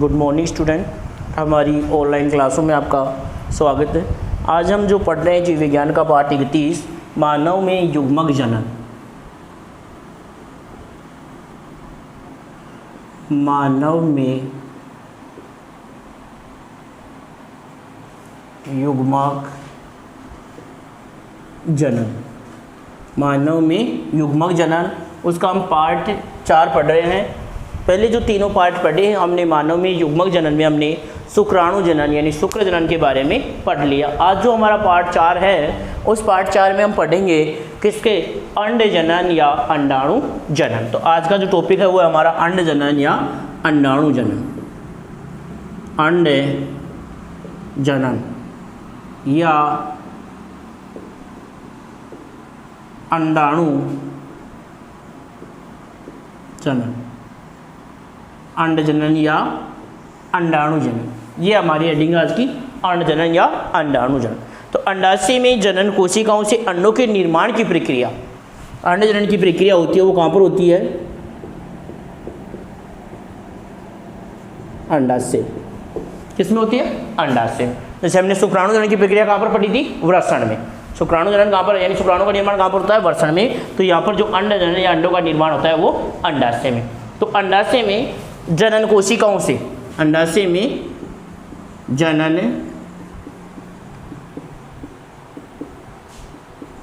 Good morning student, हमारी online क्लासों में आपका स्वागत है। आज हम जो पढ़ रहे हैं जीव विज्ञान का पाठ 31 मानव में युग्मक जनन। मानव में युग्मक जनन, मानव में युग्मक जनन, उसका हम पार्ट 4 पढ़ रहे हैं। पहले जो तीनों पार्ट पढ़े हैं हमने मानव में युग्मक जनन में हमने शुक्राणु जनन यानी शुक्र जनन के बारे में पढ़ लिया। आज जो हमारा पार्ट 4 है उस पार्ट 4 में हम पढ़ेंगे किसके, अंड जनन या अंडाणु जनन। तो आज का जो टॉपिक है वो है हमारा अंड जनन या अंडाणु जनन। अंड जनन या अंडाणु जनन, अंड जनन या अंडाणु जनन, ये हमारी हेडिंग आज की, अंड जनन या अंडाणु जनन। तो अंडाशय में जनन कोशिकाओं से अंडों के निर्माण की प्रक्रिया, अंड जनन की प्रक्रिया होती है वो कहाँ पर होती है, अंडाशय। किसमें होती है, अंडाशय। जैसे हमने शुक्राणु जनन की प्रक्रिया कहाँ पर पढ़ी थी, वृषण में। शुक्राणु जनन कहाँ पर, यानी शुक्राणु का निर्माण कहाँ पर होता है, वृषण में। तो यहाँ पर जो अंड जनन या अंडों का निर्माण होता है वो अंडाशय में। तो अंडाशय में जनन कोशिकाओं से, अंडाशय में जनन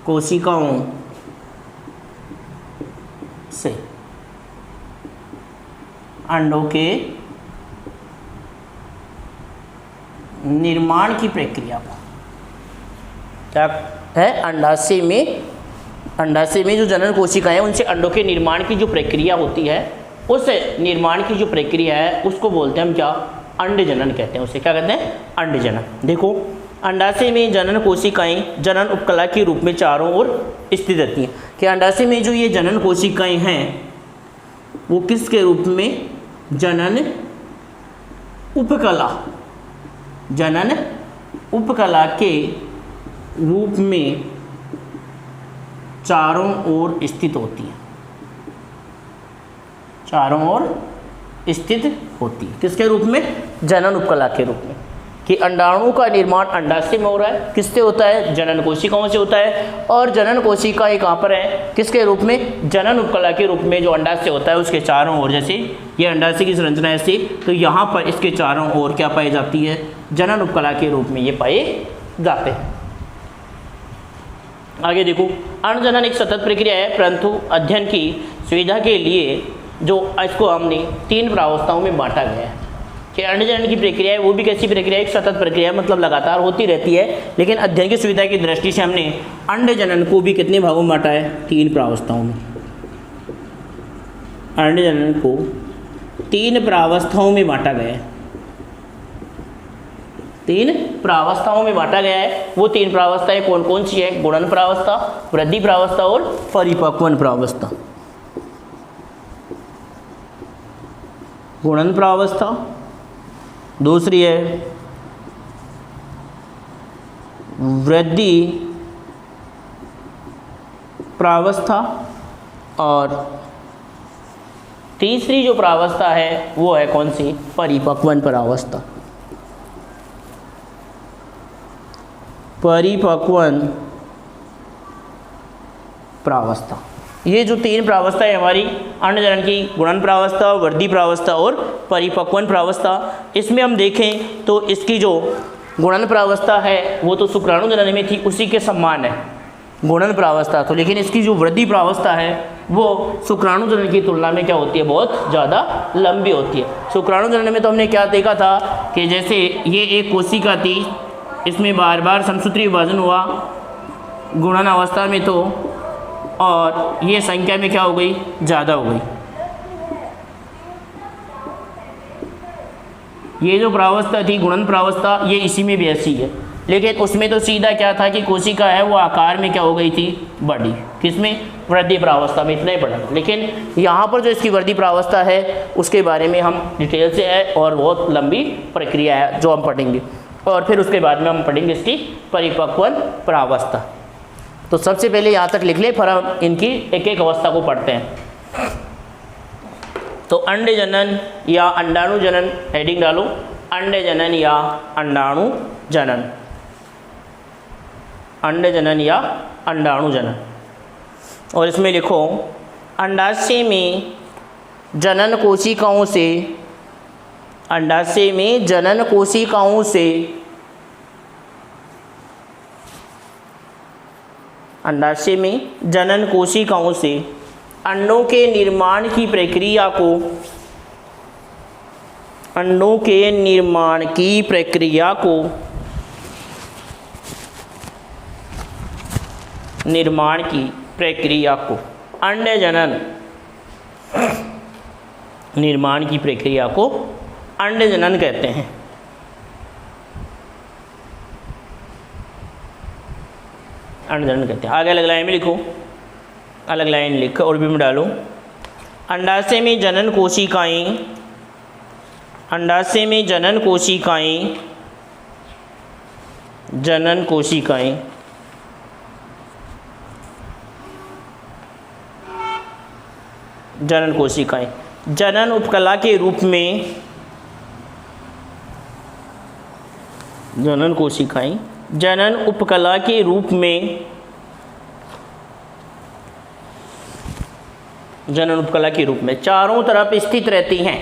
कोशिकाओं से अंडों के निर्माण की प्रक्रिया को क्या है, अंडाशय में जो जनन कोशिकाएं हैं उनसे अंडों के निर्माण की जो प्रक्रिया होती है, उस निर्माण की जो प्रक्रिया है उसको बोलते हैं हम क्या, अंड जनन कहते हैं। उसे क्या कहते हैं, अंड जनन। देखो, अंडाशय में जनन कोशिकाएं जनन उपकला के रूप में चारों ओर स्थित रहती हैं। कि अंडाशय में जो ये जनन कोशिकाएं हैं वो किसके रूप में, जनन उपकला, जनन उपकला के रूप में चारों ओर स्थित होती है, चारों ओर स्थित होती है। किसके रूप में, जनन उपकला के रूप में। कि अंडाणु का निर्माण अंडाशय में हो रहा है, किससे होता है, जनन कोशिकाओं से होता है। और जनन कोशिकाएं कहाँ पर है, किसके रूप में, जनन उपकला के रूप में। जो अंडाशय होता है उसके चारों ओर, जैसे ये अंडाशय की संरचना ऐसी, तो यहाँ पर इसके चारों ओर क्या पाई जाती है, जनन उपकला के रूप में ये पाए जाते हैं। आगे देखो, अंड जनन एक सतत प्रक्रिया है, परंतु अध्ययन की सुविधा के लिए जो इसको हमने 3 प्रावस्थाओं में बांटा गया है। कि अंड जनन की प्रक्रिया है वो भी कैसी प्रक्रिया है, एक सतत प्रक्रिया, मतलब लगातार होती रहती है। लेकिन अध्ययन की सुविधा की दृष्टि से हमने अंड जनन को भी कितने भागों में बांटा है, 3 प्रावस्थाओं में। अंड जनन को 3 प्रावस्थाओं में बांटा गया है, 3 प्रावस्थाओं में बांटा गया है। वो 3 प्रावस्थाएं कौन कौन सी है, गुणन प्रावस्था, वृद्धि प्रावस्था और परिपक्वन प्रावस्था। गुणन प्रावस्था, दूसरी है वृद्धि प्रावस्था, और तीसरी जो प्रावस्था है वो है कौन सी, परिपक्वन प्रावस्था। परिपक्वन प्रावस्था। ये जो 3 प्रावस्था है हमारी अंड जनन की, गुणन प्रावस्था, वृद्धि प्रावस्था और परिपक्वन प्रावस्था। इसमें हम देखें तो इसकी जो गुणन प्रावस्था है वो तो शुक्राणु जनन में थी, उसी के समान है गुणन प्रावस्था तो। लेकिन इसकी जो वृद्धि प्रावस्था है वो शुक्राणु जनन की तुलना में क्या होती है, बहुत ज़्यादा लंबी होती है। शुक्राणु जनन में तो हमने क्या देखा था कि जैसे ये एक कोशिका थी, इसमें बार बार समसूत्री विभाजन हुआ गुणन अवस्था में तो, और ये संख्या में क्या हो गई, ज़्यादा हो गई। ये जो प्रावस्था थी गुणन प्रावस्था, ये इसी में भी ऐसी है। लेकिन उसमें तो सीधा क्या था कि कोशिका है वो आकार में क्या हो गई थी, बड़ी। किसमें, वृद्धि प्रावस्था में, इतना ही पढ़ा। लेकिन यहाँ पर जो इसकी वृद्धि प्रावस्था है उसके बारे में हम डिटेल से है और बहुत लंबी प्रक्रिया है जो हम पढ़ेंगे। और फिर उसके बाद में हम पढ़ेंगे इसकी परिपक्वन प्रावस्था। तो सबसे पहले यहाँ तक लिख ले, फिर हम इनकी एक एक अवस्था को पढ़ते हैं। तो अंडे जनन या अंडाणु जनन, हेडिंग डालो अंडे जनन या अंडाणु जनन, अंडे जनन या अंडाणु जनन। और इसमें लिखो अंडाशय में जनन कोशिकाओं से, अंडाशय में जनन कोशिकाओं से, अंडाशय में जनन कोशिकाओं से अंडों के निर्माण की प्रक्रिया को, अंडों के निर्माण की प्रक्रिया को, निर्माण की प्रक्रिया को अंडे जनन, निर्माण की प्रक्रिया को अंडे जनन कहते हैं। अंडे जनन कहते हैं। आगे अलग लाइन में लिखो, अलग लाइन लिख और भी में डालो अंडाशय में जनन कोशिकाएं, अंडाशय में जनन कोशिकाएं, जनन कोशिकाएं जनन कोशिकाएं जनन उपकला के रूप में, जनन कोशिकाएं जनन उपकला के रूप में, जनन उपकला के रूप में चारों तरफ स्थित रहती हैं,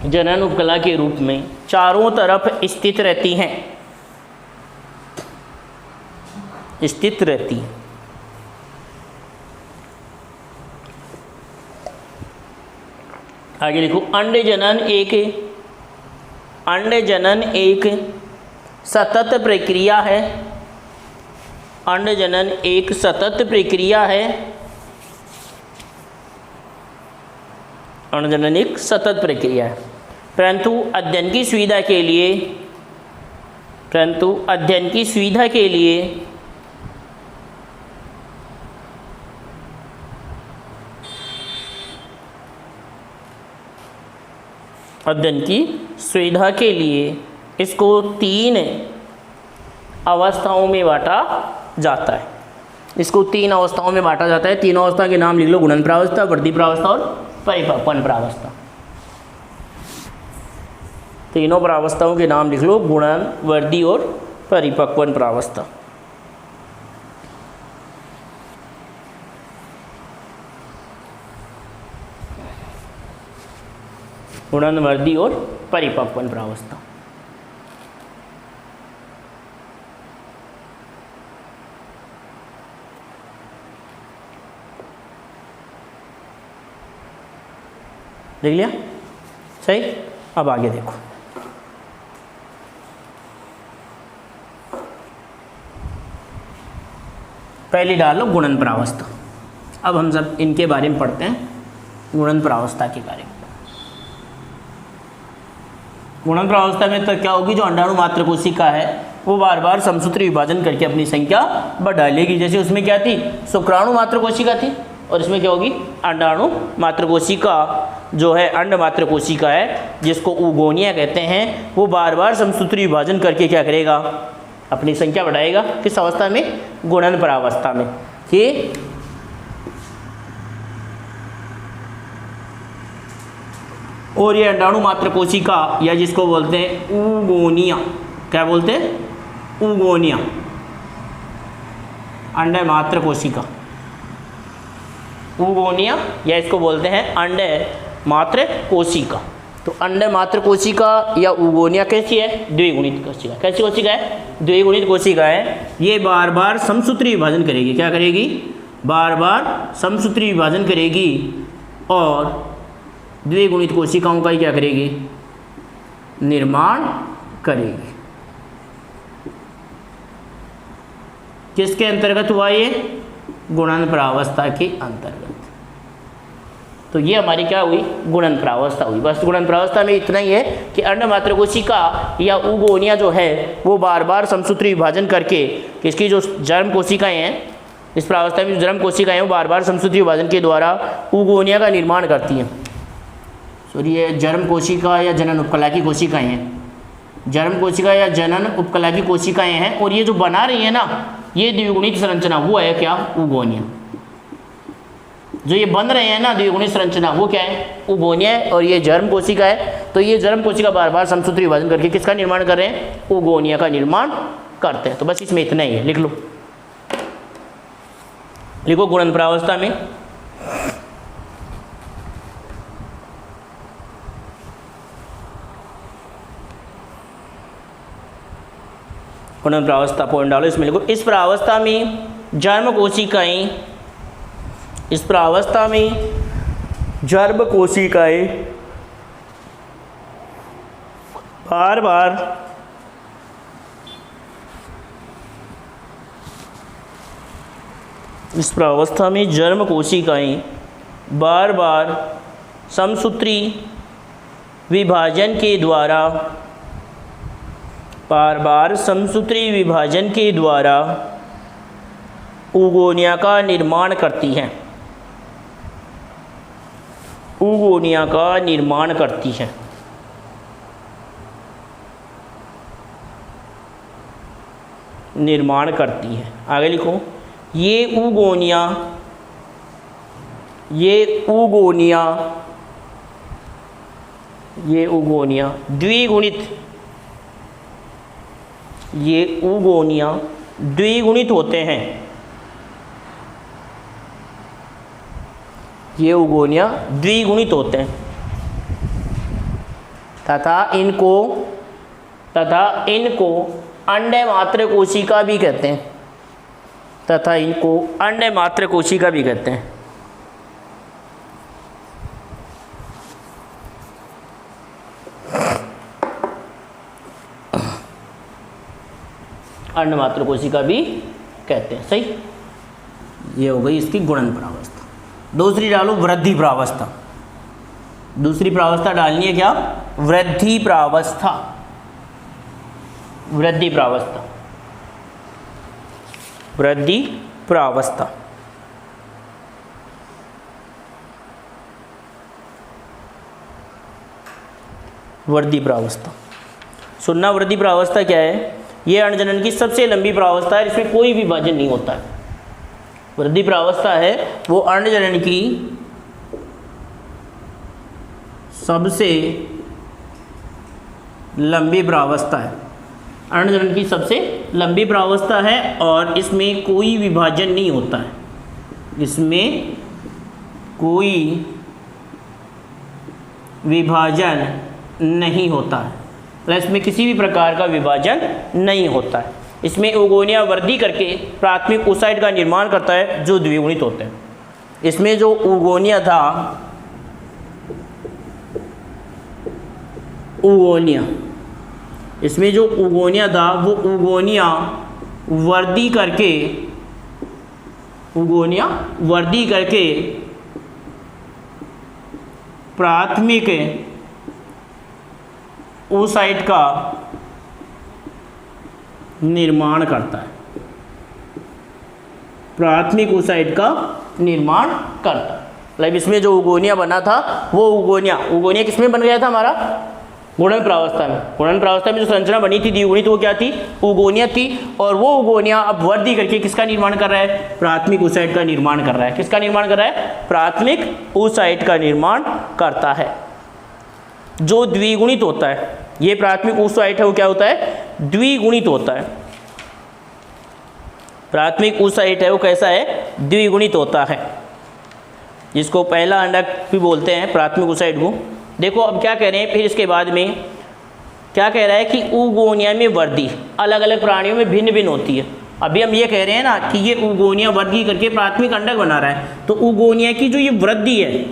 जनन उपकला के रूप में चारों तरफ स्थित रहती हैं, स्थित रहती हैं। आगे लिखो अंडे जनन एक, अंडे जनन एक सतत प्रक्रिया है, अंडे जनन एक सतत प्रक्रिया है, अंडे जनन एक सतत प्रक्रिया है। परंतु अध्ययन की सुविधा के लिए, परंतु अध्ययन की सुविधा के लिए अध्ययन की सुविधा के लिए इसको 3 अवस्थाओं में बांटा जाता है, इसको 3 अवस्थाओं में बांटा जाता है। तीनों अवस्था के नाम लिख लो, गुणन प्रावस्था, वृद्धि प्रावस्था और परिपक्वन प्रावस्था। तीनों प्रावस्थाओं के नाम लिख लो, गुणन, वृद्धि और परिपक्वन प्रावस्था। गुणन, वृद्धि और परिपक्वन प्रावस्था। देख लिया सही। अब आगे देखो, पहले डालो गुणन प्रावस्था। अब हम सब इनके बारे में पढ़ते हैं, गुणन प्रावस्था के बारे में। गुणन प्रावस्था में तो क्या होगी, जो अंडाणु मात्र कोशिका है वो बार बार समसूत्र विभाजन करके अपनी संख्या बढ़ा लेगी। जैसे उसमें क्या थी, शुक्राणु मात्र कोशिका थी, और इसमें क्या होगी, अंडाणु मात्र कोशिका जो है, अंड मात्र कोशिका है जिसको ऊगोनिया कहते हैं, वो बार बार समसूत्र विभाजन करके क्या करेगा, अपनी संख्या बढ़ाएगा। किस अवस्था में, गुणन प्रावस्था में। कि और ये अंडाणु मात्र कोशिका या जिसको बोलते हैं ऊगोनिया, क्या बोलते हैं, ऊगोनिया, अंडे मात्र कोशिका, ऊगोनिया या इसको बोलते हैं अंडे मात्र कोशिका। तो अंडे मात्र कोशिका या ऊगोनिया कैसी है, द्विगुणित कोशिका। कैसी कोशिका है, द्विगुणित कोशिका है। ये बार बार समसूत्र विभाजन करेगी, क्या करेगी, बार बार समसूत्र विभाजन करेगी और द्विगुणित कोशिकाओं का ही क्या करेगी, निर्माण करेगी। किसके अंतर्गत हुआ ये, गुणन प्रावस्था के अंतर्गत। तो ये हमारी क्या हुई, गुणन प्रावस्था हुई। बस गुणन प्रावस्था में इतना ही है कि अंडमात्र कोशिका या ऊगोनिया जो है वो बार बार समसूत्र विभाजन करके, इसकी जो जर्म कोशिकाएं हैं, इस प्रावस्था में जो जर्म कोशिकाएं वो बार बार समसूत्र विभाजन के द्वारा ऊगोनिया का निर्माण करती हैं। सॉरी, ये जर्म कोशिका या जनन उपकला की कोशिकाएं हैं, जर्म कोशिका या जनन उपकला की कोशिकाएं हैं। और ये जो बना रही है ना, ये द्विगुणित संरचना, वो है क्या, ऊगोनिया। जो ये बन रहे हैं ना द्विगुणित संरचना, वो क्या है, उगोनिया है, और ये जर्म कोशिका है। तो ये जर्म कोशिका बार बार समसूत्री विभाजन करके किसका निर्माण कर रहे हैं, उगोनिया का निर्माण करते हैं। तो बस इसमें इतना ही है, लिख लो। लिखो गुणन प्रावस्था में गुणन प्रावस्था पॉइंट डालो, इसमें लिखो इस प्रावस्था में जर्म कोशिकाएं, इस प्रावस्था में जर्म कोशिकाएं बार बार इस प्रावस्था में जर्म कोशिकाएं बार बार समसूत्री विभाजन के द्वारा, बार बार समसूत्री विभाजन के द्वारा उगोनिया का निर्माण करती हैं, उगोनिया का निर्माण करती हैं। निर्माण करती है। आगे लिखो, ये उगोनिया, ये उगोनिया, ये उगोनिया द्विगुणित, ये उगोनिया द्विगुणित होते हैं, ये उगोनिया द्विगुणित होते हैं तथा इनको अंडे मात्र कोशिका भी कहते हैं, तथा इनको अंडे मात्र कोशिका भी कहते हैं। अंडमात्र कोशिका भी कहते हैं। सही, ये हो गई इसकी गुणन प्रावस्था। दूसरी डालो वृद्धि प्रावस्था। दूसरी प्रावस्था डालनी है क्या, वृद्धि प्रावस्था। वृद्धि प्रावस्था, वृद्धि प्रावस्था। वृद्धि प्रावस्था सुनना, वृद्धि प्रावस्था क्या है, ये अण्डजनन की सबसे लंबी प्रावस्था है, इसमें कोई विभाजन नहीं होता है। वृद्धि प्रावस्था है वो अण्डजनन की सबसे लंबी प्रावस्था है, अण्डजनन की सबसे लंबी प्रावस्था है, और इसमें कोई विभाजन नहीं होता है, इसमें कोई विभाजन नहीं होता है, इसमें किसी भी प्रकार का विभाजन नहीं होता है। इसमें उगोनिया वृद्धि करके प्राथमिक ओसाइट का निर्माण करता है जो द्विगुणित होते हैं। इसमें जो उगोनिया था, उगोनिया, इसमें जो उगोनिया था वो उगोनिया वृद्धि करके, उगोनिया वृद्धि करके प्राथमिक ओसाइट का निर्माण करता है, प्राथमिक ओसाइट का निर्माण करता है। मतलब इसमें जो उगोनिया बना था वो उगोनिया किसमें बन गया था, हमारा गुणन प्रावस्था में। गुणन प्रावस्था में जो संरचना बनी थी द्विगुणित, वो क्या थी, उगोनिया थी, और वो उगोनिया अब वृद्धि करके किसका निर्माण कर रहा है, प्राथमिक ओसाइट का निर्माण कर रहा है। किसका निर्माण कर रहा है, प्राथमिक ओसाइट का निर्माण करता है जो द्विगुणित होता है। ये प्राथमिक ओसाइट है वो क्या होता है, द्विगुणित होता है। प्राथमिक ओसाइट है वो कैसा है, द्विगुणित होता है, जिसको पहला अंडक भी बोलते हैं प्राथमिक ओसाइट को। देखो अब क्या कह रहे हैं, फिर इसके बाद में क्या कह रहा है कि उगोनिया में वृद्धि अलग अलग प्राणियों में भिन्न भिन्न होती है। अभी हम ये कह रहे हैं ना कि ये उगोनिया वृद्धि करके प्राथमिक अंडक बना रहा है, तो उगोनिया की जो ये वृद्धि है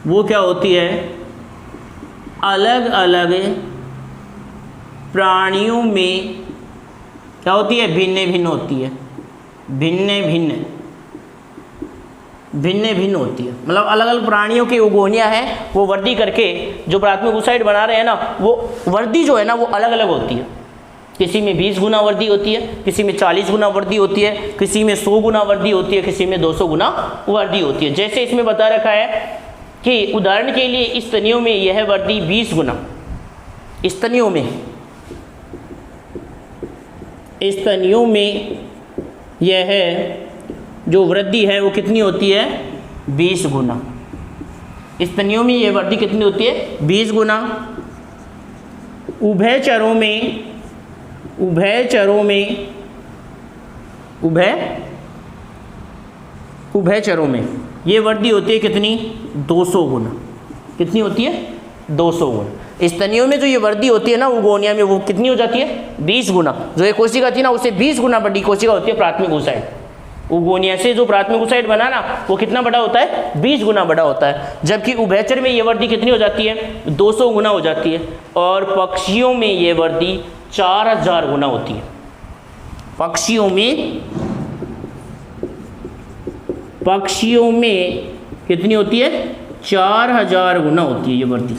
वो क्या होती है, अलग अलग प्राणियों में क्या होती है, भिन्न भिन्न होती है, भिन्न भिन्न होती है। मतलब अलग अलग प्राणियों की उगोनिया है वो वृद्धि करके जो प्राथमिक ओसाइट बना रहे हैं ना, वो वृद्धि जो है ना वो अलग अलग होती है। किसी में 20 गुना वृद्धि होती है, किसी में 40 गुना वृद्धि होती है, किसी में 100 गुना वृद्धि होती है, किसी में 200 गुना वृद्धि होती है। जैसे इसमें बता रखा है कि उदाहरण के लिए स्तनियों में यह वृद्धि 20 गुना, स्तनियों में यह जो वृद्धि है वो कितनी होती है, 20 गुना। स्तनियों में ये वर्दी कितनी होती है? 20 गुना। उभयचरों में ये वर्दी होती है कितनी? 200 गुना। कितनी होती है? 200 गुना। स्तनियों में जो ये वर्दी होती है ना उगोनिया में, वो कितनी हो जाती है? 20 गुना। जो एक कोशिका थी ना उससे 20 गुना बड़ी कोशिका होती है प्राथमिक oocyte। उगोनिया से जो प्राथमिक oocyte बना ना वो कितना बड़ा होता है? 20 गुना बड़ा होता है। जबकि उभयचर में ये वर्दी कितनी हो जाती है? 200 गुना हो जाती है। और पक्षियों में ये वर्दी 4000 गुना होती है। पक्षियों में कितनी होती है? 4000 गुना होती है ये वर्दी।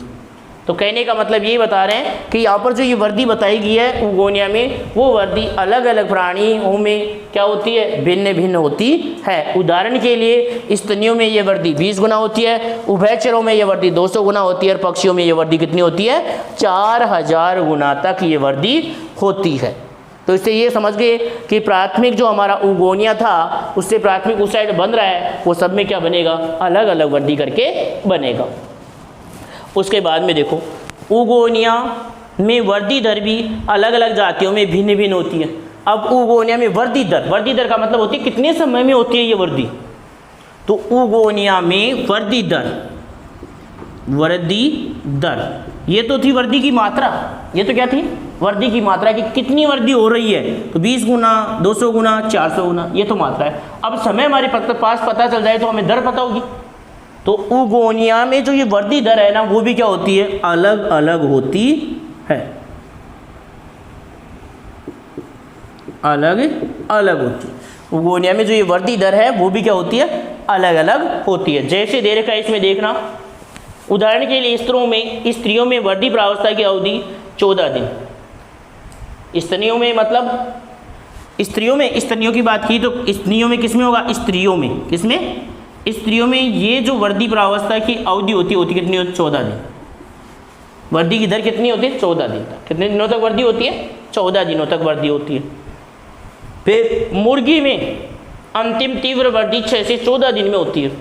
तो कहने का मतलब ये बता रहे हैं कि यहाँ पर जो ये वर्दी बताई गई है उगोनिया में, वो वर्दी अलग अलग प्राणियों में क्या होती है? भिन्न भिन्न होती है। उदाहरण के लिए स्तनियों में ये वर्दी 20 गुना होती है, उभयचरों में ये वर्दी 200 गुना होती है, और पक्षियों में ये वर्दी कितनी होती है? 4000 गुना तक ये वर्दी होती है। तो इससे ये समझ गए कि प्राथमिक जो हमारा उगोनिया था उससे प्राथमिक oocyte बन रहा है, वो सब में क्या बनेगा? अलग अलग वर्दी करके बनेगा। उसके बाद में देखो उगोनिया में वर्दी दर भी अलग अलग जातियों में भिन्न भिन्न होती है। अब उगोनिया में वर्दी दर का मतलब होती है कितने समय में होती है ये वर्दी। तो उगोनिया में वर्दी दर ये तो थी वर्दी की मात्रा। ये तो क्या थी? वर्दी की मात्रा की कितनी वर्दी हो रही है। तो 20 गुना, 200 गुना, 400 गुना, ये तो मात्रा है। अब समय हमारे पास पता चल जाए तो हमें दर पता होगी। तो उगोनिया में जो ये वर्दी दर है ना वो भी क्या होती है? अलग अलग होती है। अलग अलग होती है। उगोनिया में जो ये वर्दी दर है वो भी क्या होती है? अलग अलग होती है। जैसे दे रखा है इसमें देखना, उदाहरण के लिए स्त्रियों में वर्दी प्रावस्था की अवधि 14 दिन। स्तनियों में मतलब स्तनियों की बात की तो स्त्रियों में किसमें होगा? स्त्रियों में ये जो वर्दी प्रावस्था की अवधि होती कितनी होती? 14 दिन। वर्दी की दर कितनी होती है? 14 दिन तक। कितने दिनों तक वर्दी होती है? 14 दिनों तक वर्दी होती है। फिर मुर्गी में अंतिम तीव्र वर्दी 6 से 14 दिन में होती है।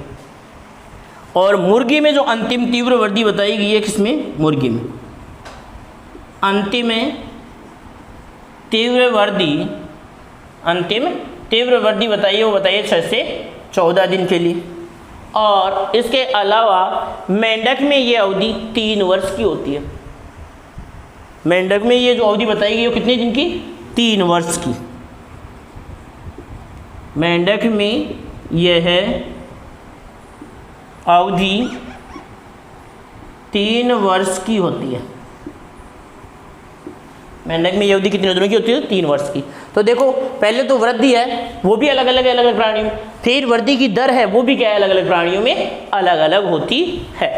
और मुर्गी में जो अंतिम तीव्र वर्दी बताई गई है किसमें? मुर्गी में अंतिम तीव्र वर्दी बताइए, वो बताइए 6 से 14 दिन के लिए। और इसके अलावा मेंढक में ये अवधि 3 वर्ष की होती है। मेंढक में ये जो अवधि बताई गई वो कितने दिन की? 3 वर्ष की। मेंढक में यह अवधि 3 वर्ष की होती है। मेंढक में ये अवधि कितने दिनों की होती है? 3 वर्ष की। तो देखो पहले तो वृद्धि है वो भी अलग अलग प्राणियों में, फिर वर्दी की दर है वो भी क्या है? अलग अलग प्राणियों में अलग अलग होती है।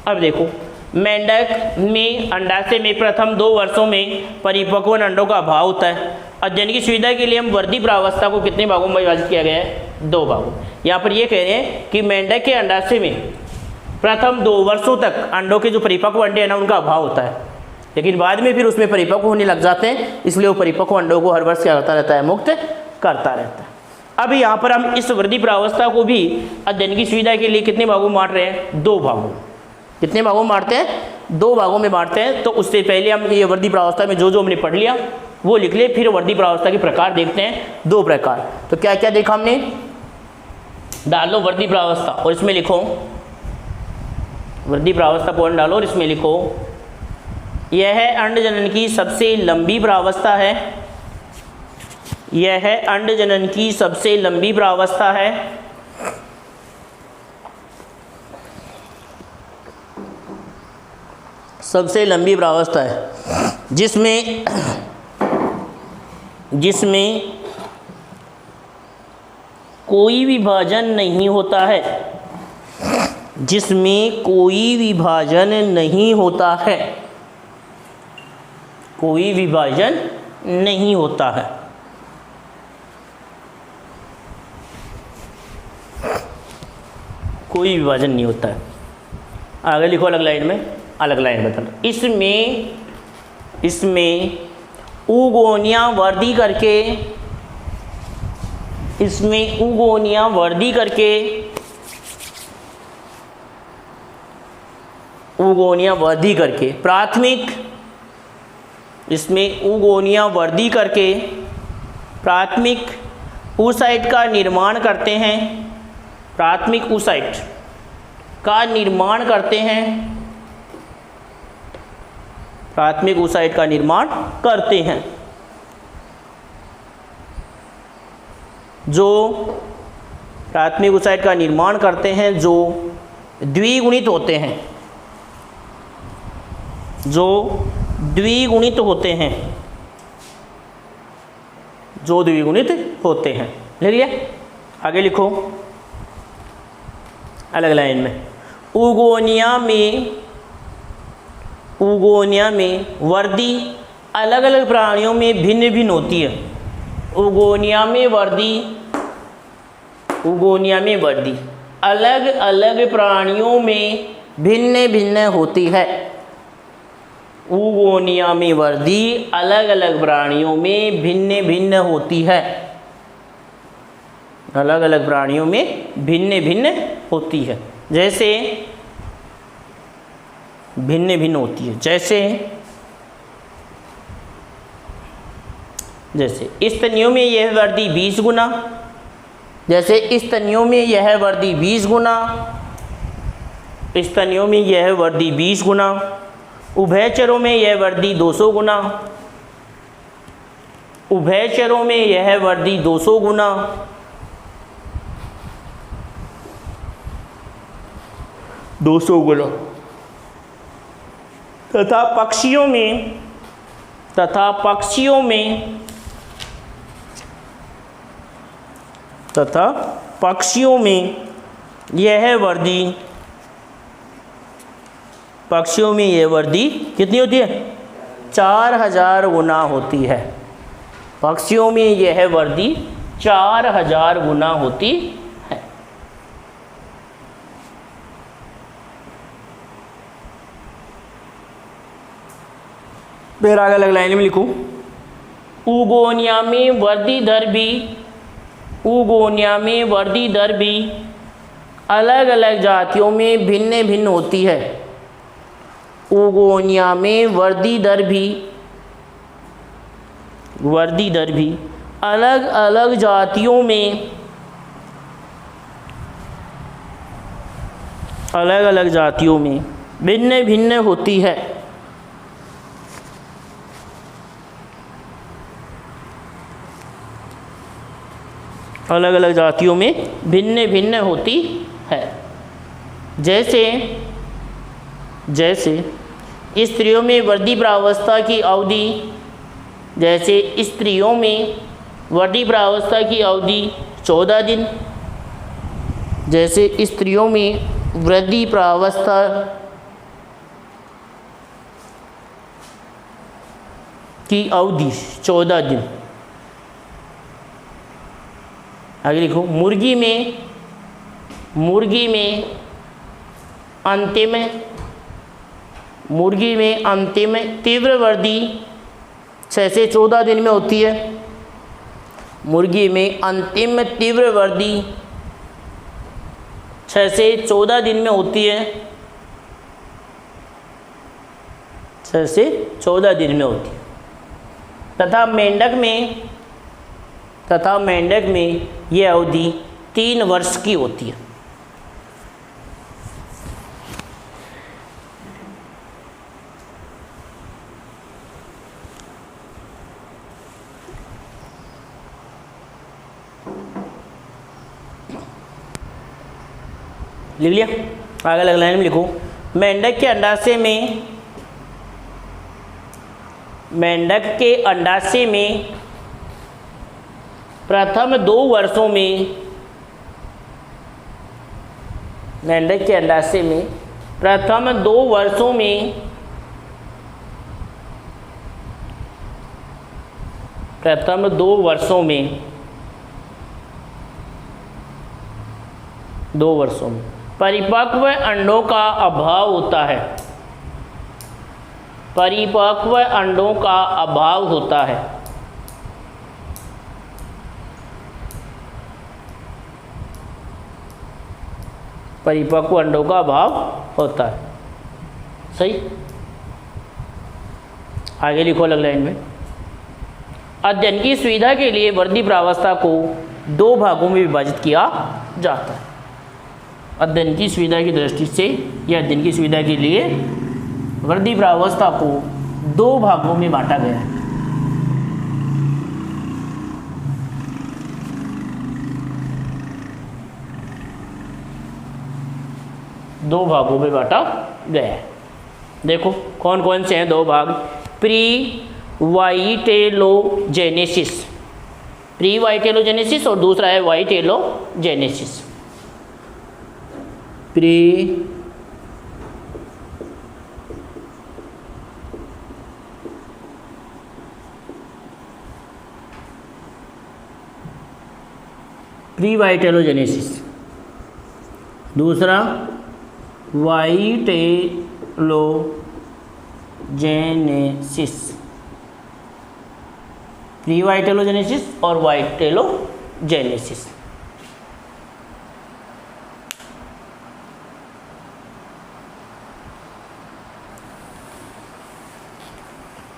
अब देखो मेंढक में अंडाशय में प्रथम 2 वर्षों में परिपक्व अंडों का अभाव होता है। अध्ययन की सुविधा के लिए हम वर्दी प्रावस्था को कितने भागों में विभाजित किया गया है? 2 भागों। यहाँ पर ये कह रहे हैं कि मेंढक के अंडाशय में प्रथम 2 वर्षों तक अंडों के जो परिपक्व अंडे हैं ना उनका अभाव होता है, लेकिन बाद में फिर उसमें परिपक्व होने लग जाते हैं, इसलिए वो परिपक्व अंडों को हर वर्ष क्या करता रहता है? मुक्त करता रहता है। अब यहाँ पर हम इस वर्दी प्रावस्था को भी अध्ययन की सुविधा के लिए कितने भागों में बांट रहे हैं? 2 भागों। कितने भागों में बांटते हैं? 2 भागों में बांटते हैं। तो उससे पहले हम ये वर्दी प्रावस्था में जो हमने पढ़ लिया वो लिख ले, फिर वर्दी प्रावस्था के प्रकार देखते हैं। 2 प्रकार। तो क्या क्या देखा हमने? डालो वर्दी प्रावस्था और इसमें लिखो वर्दी प्रावस्था पॉइंट डालो और इसमें लिखो यह अंडजनन की सबसे लंबी प्रावस्था है। यह अंडजनन की सबसे लंबी प्रावस्था है। सबसे लंबी प्रावस्था है जिसमें कोई विभाजन नहीं होता है। जिसमें कोई विभाजन नहीं होता है। कोई विभाजन नहीं होता है। कोई विभाजन नहीं होता है। आगे लिखो अलग लाइन में, अलग लाइन बता। इसमें उगोनिया वर्दी करके oogonia वृद्धि करके, प्राथमिक इसमें oogonia वृद्धि करके प्राथमिक oocyte का निर्माण करते हैं, प्राथमिक oocyte का निर्माण करते हैं, प्राथमिक oocyte का निर्माण करते हैं, जो प्राथमिक oocyte का निर्माण करते हैं जो द्विगुणित होते हैं, जो द्विगुणित होते हैं, जो द्विगुणित होते हैं। लिख लिया? आगे लिखो अलग लाइन में। oogonia में वृद्धि अलग अलग प्राणियों में भिन्न भिन्न होती है। oogonia में वृद्धि अलग अलग प्राणियों में भिन्न भिन्न होती है। oogonia में वृद्धि अलग अलग प्राणियों में भिन्न भिन्न होती है, अलग अलग प्राणियों में भिन्न भिन्न होती है। जैसे भिन्न भिन्न होती है, जैसे स्तनियों में यह वृद्धि 20 गुना, जैसे स्तनियों में यह वृद्धि 20 गुना, स्तनियों में यह वृद्धि 20 गुना, उभयचरों में यह वृद्धि 200 गुना, उभयचरों में यह वृद्धि 200 गुना, 200 गुना, तथा पक्षियों में यह वृद्धि कितनी होती है? 4000 गुना होती है। पक्षियों में यह वृद्धि 4000 गुना होती है। फिर आगे अलग लाइन में लिखूं, oogonia में वृद्धि दर भी अलग अलग जातियों में भिन्न भिन्न होती है। oogonia में वृद्धि दर भी अलग अलग जातियों में भिन्न भिन्न होती है। अलग अलग जातियों में भिन्न भिन्न होती है। जैसे स्त्रियों में वृद्धि प्रावस्था की अवधि, जैसे स्त्रियों में वृद्धि प्रावस्था की अवधि 14 दिन, जैसे स्त्रियों में वृद्धि प्रावस्था की अवधि 14 दिन। आगे लिखो, मुर्गी में अंतिम तीव्र वृद्धि 6 से 14 दिन में होती है। मुर्गी में अंतिम तीव्र वृद्धि 6 से 14 दिन में होती है, 6 से 14 दिन में होती है। तथा मेंढक में यह अवधि 3 वर्ष की होती है। लिख लिया? आगे अलग लाइन में लिखो, मेंढक के अंडाशय में प्रथम 2 वर्षों में, मेंढक के अंडाशय में प्रथम 2 वर्षों में परिपक्व अंडों का अभाव होता है। परिपक्व अंडों का अभाव होता है। परिपक्व अंडों का अभाव होता है। सही। आगे लिखो अलग लाइन में, अध्ययन की सुविधा के लिए वर्दी प्रावस्था को 2 भागों में विभाजित किया जाता है। अध्ययन की सुविधा की दृष्टि से या अध्ययन की सुविधा के लिए वर्दी प्रावस्था को 2 भागों में बांटा गया है। दो भागों में बांटा गया है। देखो कौन कौन से हैं 2 भाग। प्री वाइटेलोजेनेसिस, प्री वाइटेलोजेनेसिस, और दूसरा है वाइटेलोजेनेसिस। प्री वाइटेलोजेनेसिस, दूसरा वाइटेलोजेनेसिस। प्री वाइटेलोजेनेसिस और वाइटेलोजेनेसिस।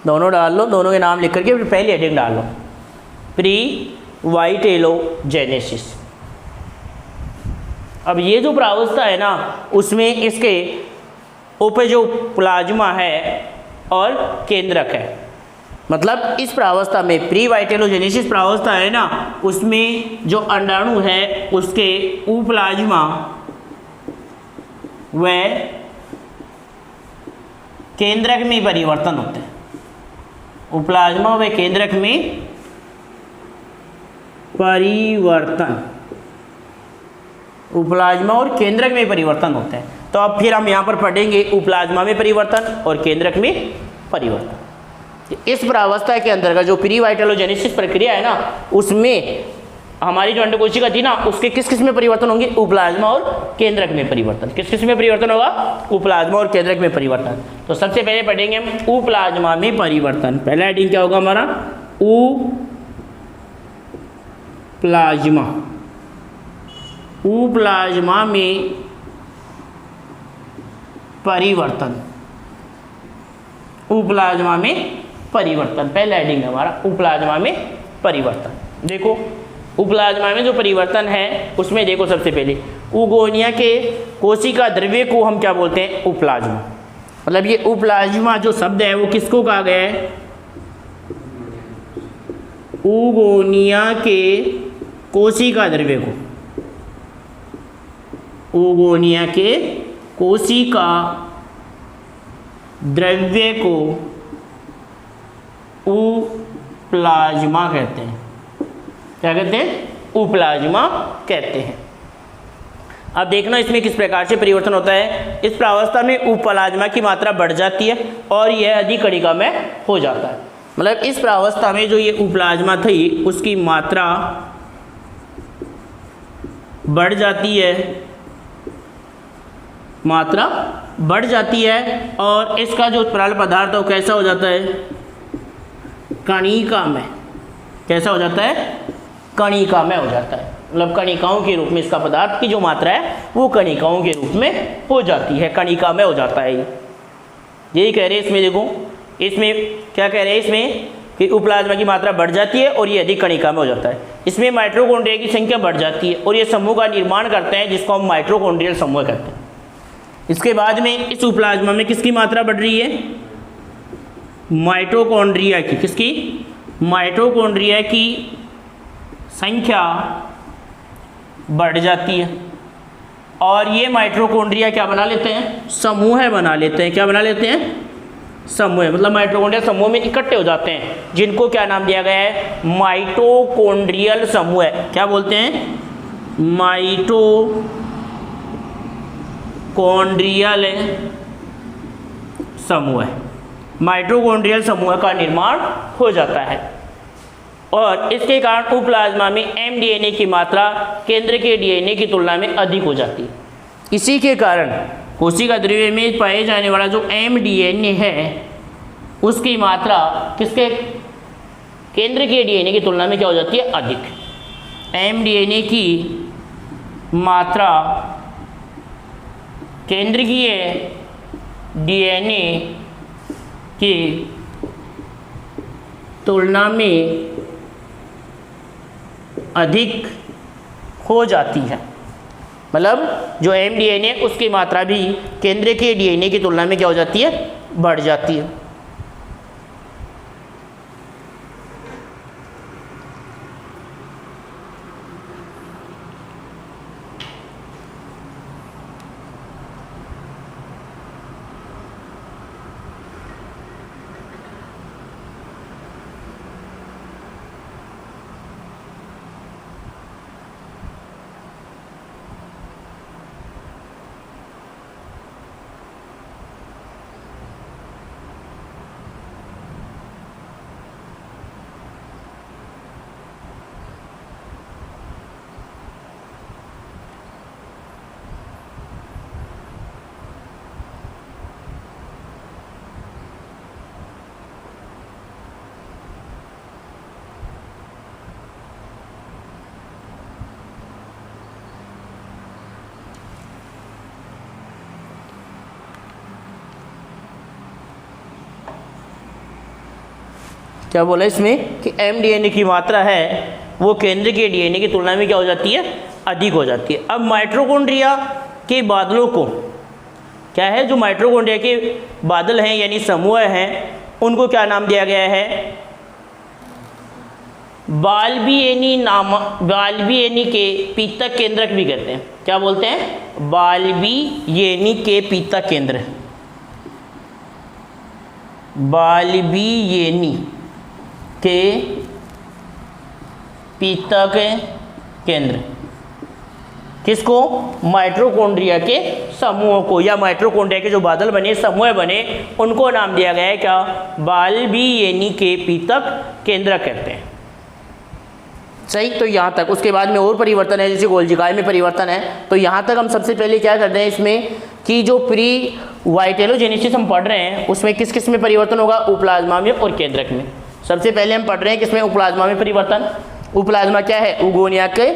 दोनों डाल लो, दोनों के नाम लिख करके फिर पहली हेडिंग डाल लो, प्री वाइटेलोजेनेसिस। अब ये जो प्रावस्था है ना, उसमें इसके उपजो प्लाज्मा है और केंद्रक है। मतलब इस प्रावस्था में, प्री वाइटेलोजेनेसिस प्रावस्था है ना, उसमें जो अंडाणु है उसके उप्लाज्मा व केंद्रक में परिवर्तन होते हैं। उप्लाज्मा व केंद्रक में परिवर्तन, उप्लाज्मा और केंद्रक में परिवर्तन होते हैं। तो अब फिर हम यहाँ पर पढ़ेंगे उप्लाज्मा में परिवर्तन और केंद्रक में परिवर्तन। इस प्रावस्था के अंतर्गत जो प्री वाइटेलोजेनेसिस प्रक्रिया है ना, उसमें हमारी जो अंडकोशिका थी ना, उसके किस किस में परिवर्तन होंगे? उप्लाज्मा और केंद्रक में परिवर्तन। किस किस में परिवर्तन होगा? उप्लाज्मा और केंद्रक में परिवर्तन। तो सबसे पहले पढ़ेंगे हम उप्लाज्मा में परिवर्तन। पहला हेडिंग क्या होगा हमारा? उप्लाज्मा। उप्लाज्मा में परिवर्तन, उप्लाज्मा में परिवर्तन, पहला हेडिंग है हमारा उप्लाज्मा में परिवर्तन। देखो उप्लाज्मा में जो परिवर्तन है उसमें देखो सबसे पहले उगोनिया के कोशिका द्रव्य को हम क्या बोलते हैं? उप्लाज्मा। मतलब ये उप्लाज्मा जो शब्द है वो किसको कहा गया है? उगोनिया के कोशिका द्रव्य को, उगोनिया के कोशिका द्रव्य को उप्लाज्मा कहते हैं। क्या कहते हैं? उप्लाज्मा कहते हैं। अब देखना इसमें किस प्रकार से परिवर्तन होता है। इस प्रावस्था में उप्लाज्मा की मात्रा बढ़ जाती है और यह अधिक कणिका में हो जाता है। मतलब इस प्रावस्था में जो ये उप्लाज्मा थी उसकी मात्रा बढ़ जाती है, मात्रा बढ़ जाती है और इसका जो तरल पदार्थ है वो कैसा हो जाता है? कणिका में। कैसा हो जाता है? कणिका में हो जाता है। मतलब कणिकाओं के रूप में इसका पदार्थ की जो मात्रा है वो कणिकाओं के रूप में हो जाती है, कणिका में हो जाता है। यही कह रहे हैं इसमें। देखो इसमें क्या कह रहे हैं इसमें कि उप्लाज्मा की मात्रा बढ़ जाती है और ये अधिक कणिका में हो जाता है। इसमें माइटोकॉन्ड्रिया की संख्या बढ़ जाती है और ये समूह का निर्माण करते हैं जिसको हम माइटोकॉन्ड्रियल समूह कहते हैं। इसके बाद में इस उप्लाज्मा में किसकी मात्रा बढ़ रही है? माइटोकॉन्ड्रिया की। किसकी? माइटोकॉन्ड्रिया की संख्या बढ़ जाती है और ये माइटोकॉन्ड्रिया क्या बना लेते हैं? समूह बना लेते हैं। क्या बना लेते हैं? समूह। मतलब माइटोकॉन्ड्रिया समूह में इकट्ठे हो जाते हैं, जिनको क्या नाम दिया गया है? माइटोकॉन्ड्रियल समूह। क्या बोलते हैं? माइटोकॉन्ड्रियल समूह। माइटोकॉन्ड्रियल समूह का निर्माण हो जाता है और इसके कारण उप्लाज्मा में mDNA की मात्रा केंद्र के DNA की तुलना में अधिक हो जाती है। इसी के कारण कोशिका द्रव्य में पाए जाने वाला जो mDNA है उसकी मात्रा किसके? केंद्र के DNA की तुलना में क्या हो जाती है? अधिक। mDNA की मात्रा केंद्रीय डीएनए की तुलना में अधिक हो जाती है। मतलब जो mDNA उसकी मात्रा भी केंद्र के डीएनए की तुलना में क्या हो जाती है, बढ़ जाती है। क्या बोला इसमें कि mDNA की मात्रा है वो केंद्र के डीएनए की तुलना में क्या हो जाती है, अधिक हो जाती है। अब माइटोकॉन्ड्रिया के बादलों को क्या है, जो माइटोकॉन्ड्रिया के बादल हैं यानी समूह हैं, उनको क्या नाम दिया गया है, बाल्बियनी के पीतक केंद्रक भी कहते हैं। क्या बोलते हैं, बाल्बियनी के पीतक केंद्र, बाल्बियनी के पीतक केंद्र। किसको, माइटोकॉन्ड्रिया के समूहों को, या माइटोकॉन्ड्रिया के जो बादल बने, समूह बने, उनको नाम दिया गया है क्या, बाल्बियनी के पीतक केंद्र कहते हैं। सही, तो यहाँ तक। उसके बाद में और परिवर्तन है, जैसे गोल्जिकाय में परिवर्तन है, तो यहाँ तक हम सबसे पहले क्या करते हैं इसमें कि जो प्री वाइटेलोजेनेसिस हम पढ़ रहे हैं उसमें किस किस में परिवर्तन होगा, उपप्लाज्मा में और केंद्रक में। सबसे पहले हम पढ़ रहे हैं किसमें, उपप्लाज्मा में परिवर्तन। उपप्लाज्मा क्या है, उगोनिया के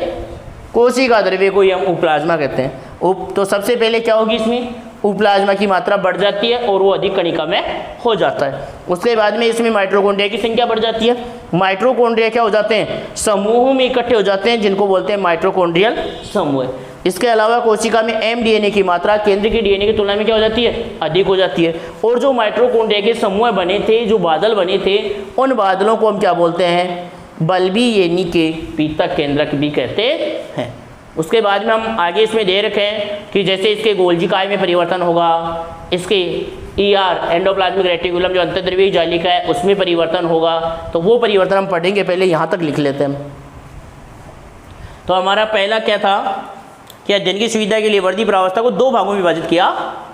कोशिका द्रव्य को ही हम उपप्लाज्मा कहते हैं। तो सबसे पहले क्या होगी इसमें, उपप्लाज्मा की मात्रा बढ़ जाती है और वो अधिक कणिका में हो जाता है। उसके बाद में इसमें माइटोकॉन्ड्रिया की संख्या बढ़ जाती है। माइटोकॉन्ड्रिया क्या हो जाते हैं, समूह में इकट्ठे हो जाते हैं, जिनको बोलते हैं माइटोकॉन्ड्रियल समूह। इसके अलावा कोशिका में mDNA की मात्रा केंद्र के डीएनए की तुलना में क्या हो जाती है, अधिक हो जाती है। और जो माइटोकॉन्ड्रिया के समूह बने थे, जो बादल बने थे, उन बादलों को हम क्या बोलते हैं, बाल्बियनी के पीतक केंद्रक भी कहते हैं। उसके बाद में हम आगे इसमें दे रखे हैं कि जैसे इसके गोल्जिकाय में परिवर्तन होगा, इसके एंडोप्लाज्मिक रेटिकुलम जो अंतर्द्रव्यीय जालिका है उसमें परिवर्तन होगा। तो वो परिवर्तन हम पढ़ेंगे, पहले यहाँ तक लिख लेते हैं। तो हमारा पहला क्या था कि अध्ययन की सुविधा के लिए वर्दी प्रावस्था को दो भागों में विभाजित किया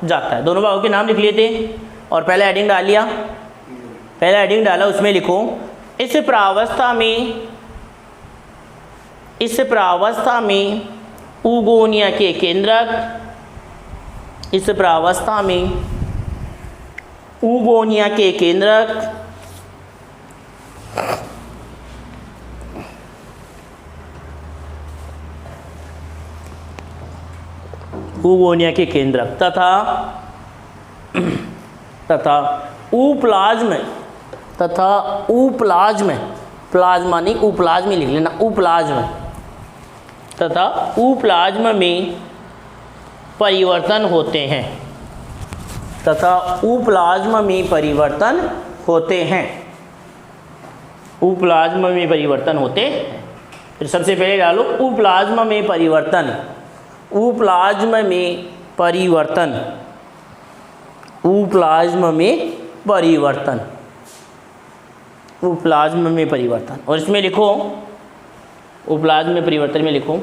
जाता है। दोनों भागों के नाम लिख लिए थे और पहला हेडिंग डाल लिया। पहला हेडिंग डाला, उसमें लिखो इस प्रावस्था में उगोनिया के केंद्रक, इस प्रावस्था में उगोनिया के केंद्रक उगोनिया के केंद्रक तथा उप्लाज्म, प्लाज्मा नहीं उप्लाज्म लिख लेना, उप्लाज्म तथा उप्लाज्म में परिवर्तन होते हैं, तथा उप्लाज्म में परिवर्तन होते हैं, उप्लाज्म में परिवर्तन होते हैं। फिर सबसे पहले डालो उप्लाज्म में परिवर्तन, उप्लाज्म में परिवर्तन, उप्लाज्म में परिवर्तन, उप्लाज्म में परिवर्तन। और इसमें लिखो, उपप्लाज्म में परिवर्तन में लिखो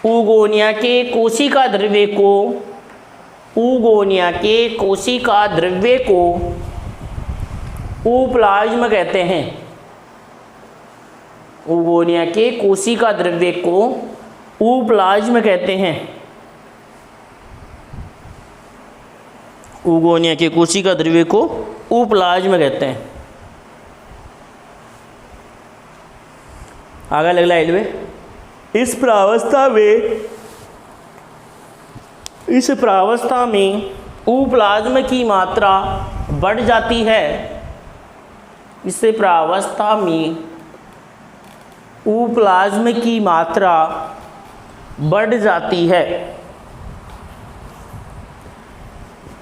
उगोनिया के कोशिका द्रव्य को, उगोनिया के कोशिका द्रव्य को उपप्लाज्म कहते हैं। उगोनिया के कोशिका द्रव्य को उपप्लाज्म कहते हैं। उगोनिया के कोशिका द्रव्य को उपप्लाज्म कहते हैं। आगे लगला इलवे इस प्रावस्था में उप्लाज्म की मात्रा बढ़ जाती है। इस प्रावस्था में उप्लाज्म की मात्रा बढ़ जाती है।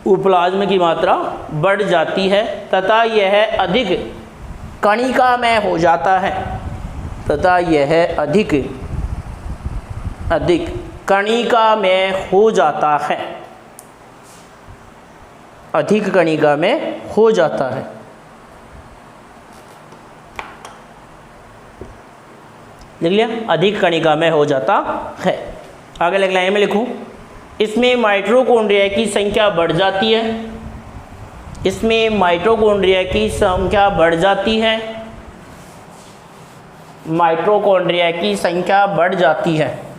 उप्लाज्म की मात्रा बढ़ जाती है तथा यह अधिक कणिकामय हो जाता है। तथा यह अधिक कणिकामय हो जाता है। अधिक कणिकामय हो जाता है। लिख लिया, अधिक कणिकामय हो जाता है। आगे अगली लाइन में लिखूं, इसमें माइटोकॉन्ड्रिया की संख्या बढ़ जाती है। इसमें माइटोकॉन्ड्रिया की संख्या बढ़ जाती है। माइटोकॉन्ड्रिया की संख्या बढ़ जाती है।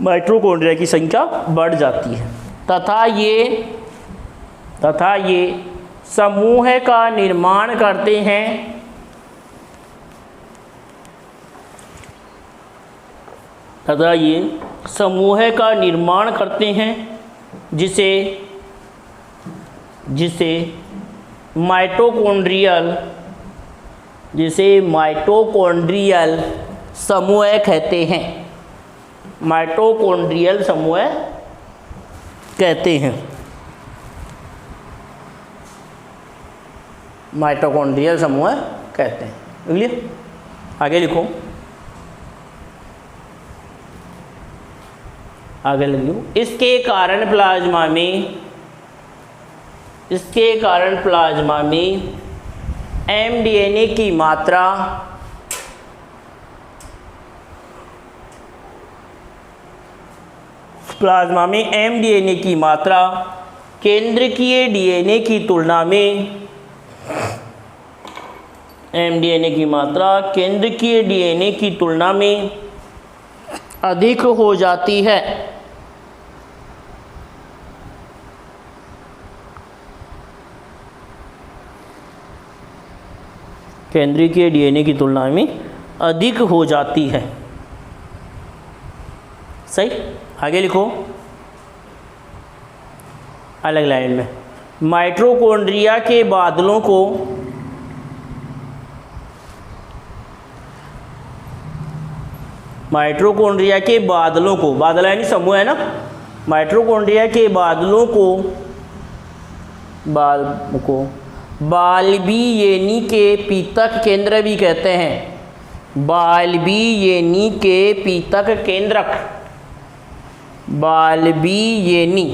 माइटोकॉन्ड्रिया की संख्या बढ़ जाती है तथा ये समूह का निर्माण करते हैं। तथा ये समूह का निर्माण करते हैं जिसे माइटोकॉन्ड्रियल समूह कहते हैं। माइटोकॉन्ड्रियल समूह कहते हैं। माइटोकॉन्ड्रियल समूह कहते हैं। लिखिए, आगे लिखो, आगे लिखो। इसके कारण प्लाज्मा में एमडीएनए की मात्रा केंद्रकीय डीएनए की तुलना में केंद्रकीय डीएनए की तुलना में अधिक हो जाती है। केंद्रकीय डीएनए की तुलना में अधिक हो जाती है। सही, आगे लिखो अलग लाइन में। माइटोकॉन्ड्रिया के बादलों को बादल यानी समूह है ना। माइटोकॉन्ड्रिया के बादलों को बाल्बियनी के पीतक केंद्र भी कहते हैं। बाल्बियनी के पीतक केंद्रक, बाल्बियनी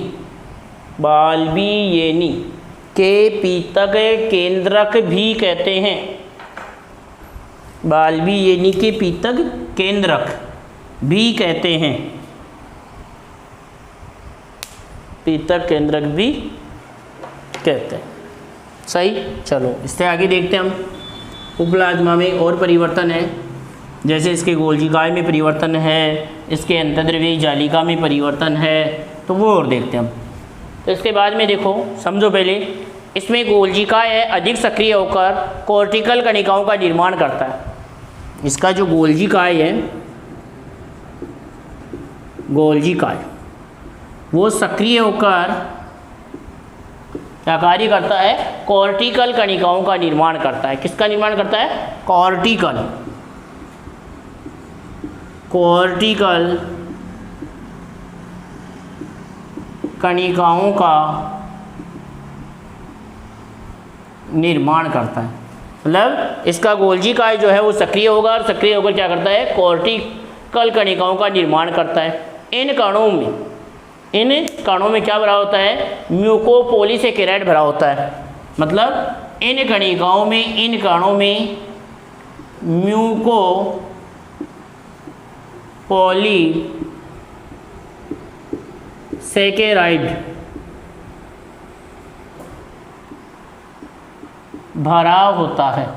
के पीतक केंद्रक भी कहते हैं। बाल्बियनी के पीतक केंद्रक भी कहते हैं। पीतक केंद्रक भी कहते हैं। सही, चलो इससे आगे देखते हैं हम। उपप्लाज्मा में और परिवर्तन है, जैसे इसके गोल्जिकाय में परिवर्तन है, इसके अंतर्द्रव्यीय जालिका में परिवर्तन है, तो वो और देखते हैं हम। तो इसके बाद में देखो, समझो पहले, इसमें गोल्जिकाय है अधिक सक्रिय होकर कॉर्टिकल कणिकाओं का निर्माण करता है। इसका जो गोल्जिकाय है, गोल्जिकाय, वो सक्रिय होकर क्या कार्य करता है? कॉर्टिकल कणिकाओं का निर्माण करता है। किसका निर्माण करता है? कॉर्टिकल कणिकाओं का निर्माण करता है। मतलब इसका गोल्जिकाय जो है वो सक्रिय होगा और सक्रिय होकर क्या करता है? कॉर्टिकल कणिकाओं का निर्माण करता है। इन कणों में क्या भरा होता है? म्यूकोपॉलीसेकेराइड भरा होता है। मतलब इन कणों में म्यूकोपॉलीसेकेराइड भरा होता है।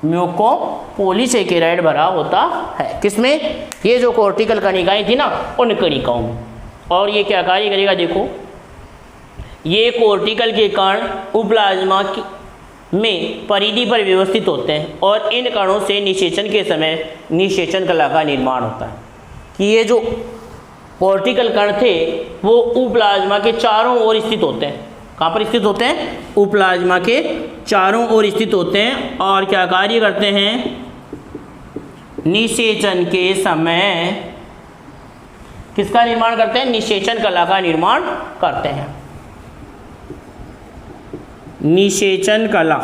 म्यूकोपॉलीसेकेराइड भरा होता है। किसमें? ये जो कॉर्टिकल कणिकाएं थी ना, उन कणिकाओं में। और ये क्या कार्य करेगा? देखो, ये कॉर्टिकल के कण में परिधि पर व्यवस्थित होते हैं और इन कणों से निषेचन के समय निषेचन कला का निर्माण होता है। कि ये जो कॉर्टिकल कण थे वो उप्लाज्मा के चारों ओर स्थित होते हैं। कहाँ पर स्थित होते हैं? उप्लाज्मा के चारों ओर स्थित होते हैं और क्या कार्य करते हैं? निषेचन के समय किसका निर्माण करते हैं? निषेचन कला का निर्माण करते हैं। निषेचन कला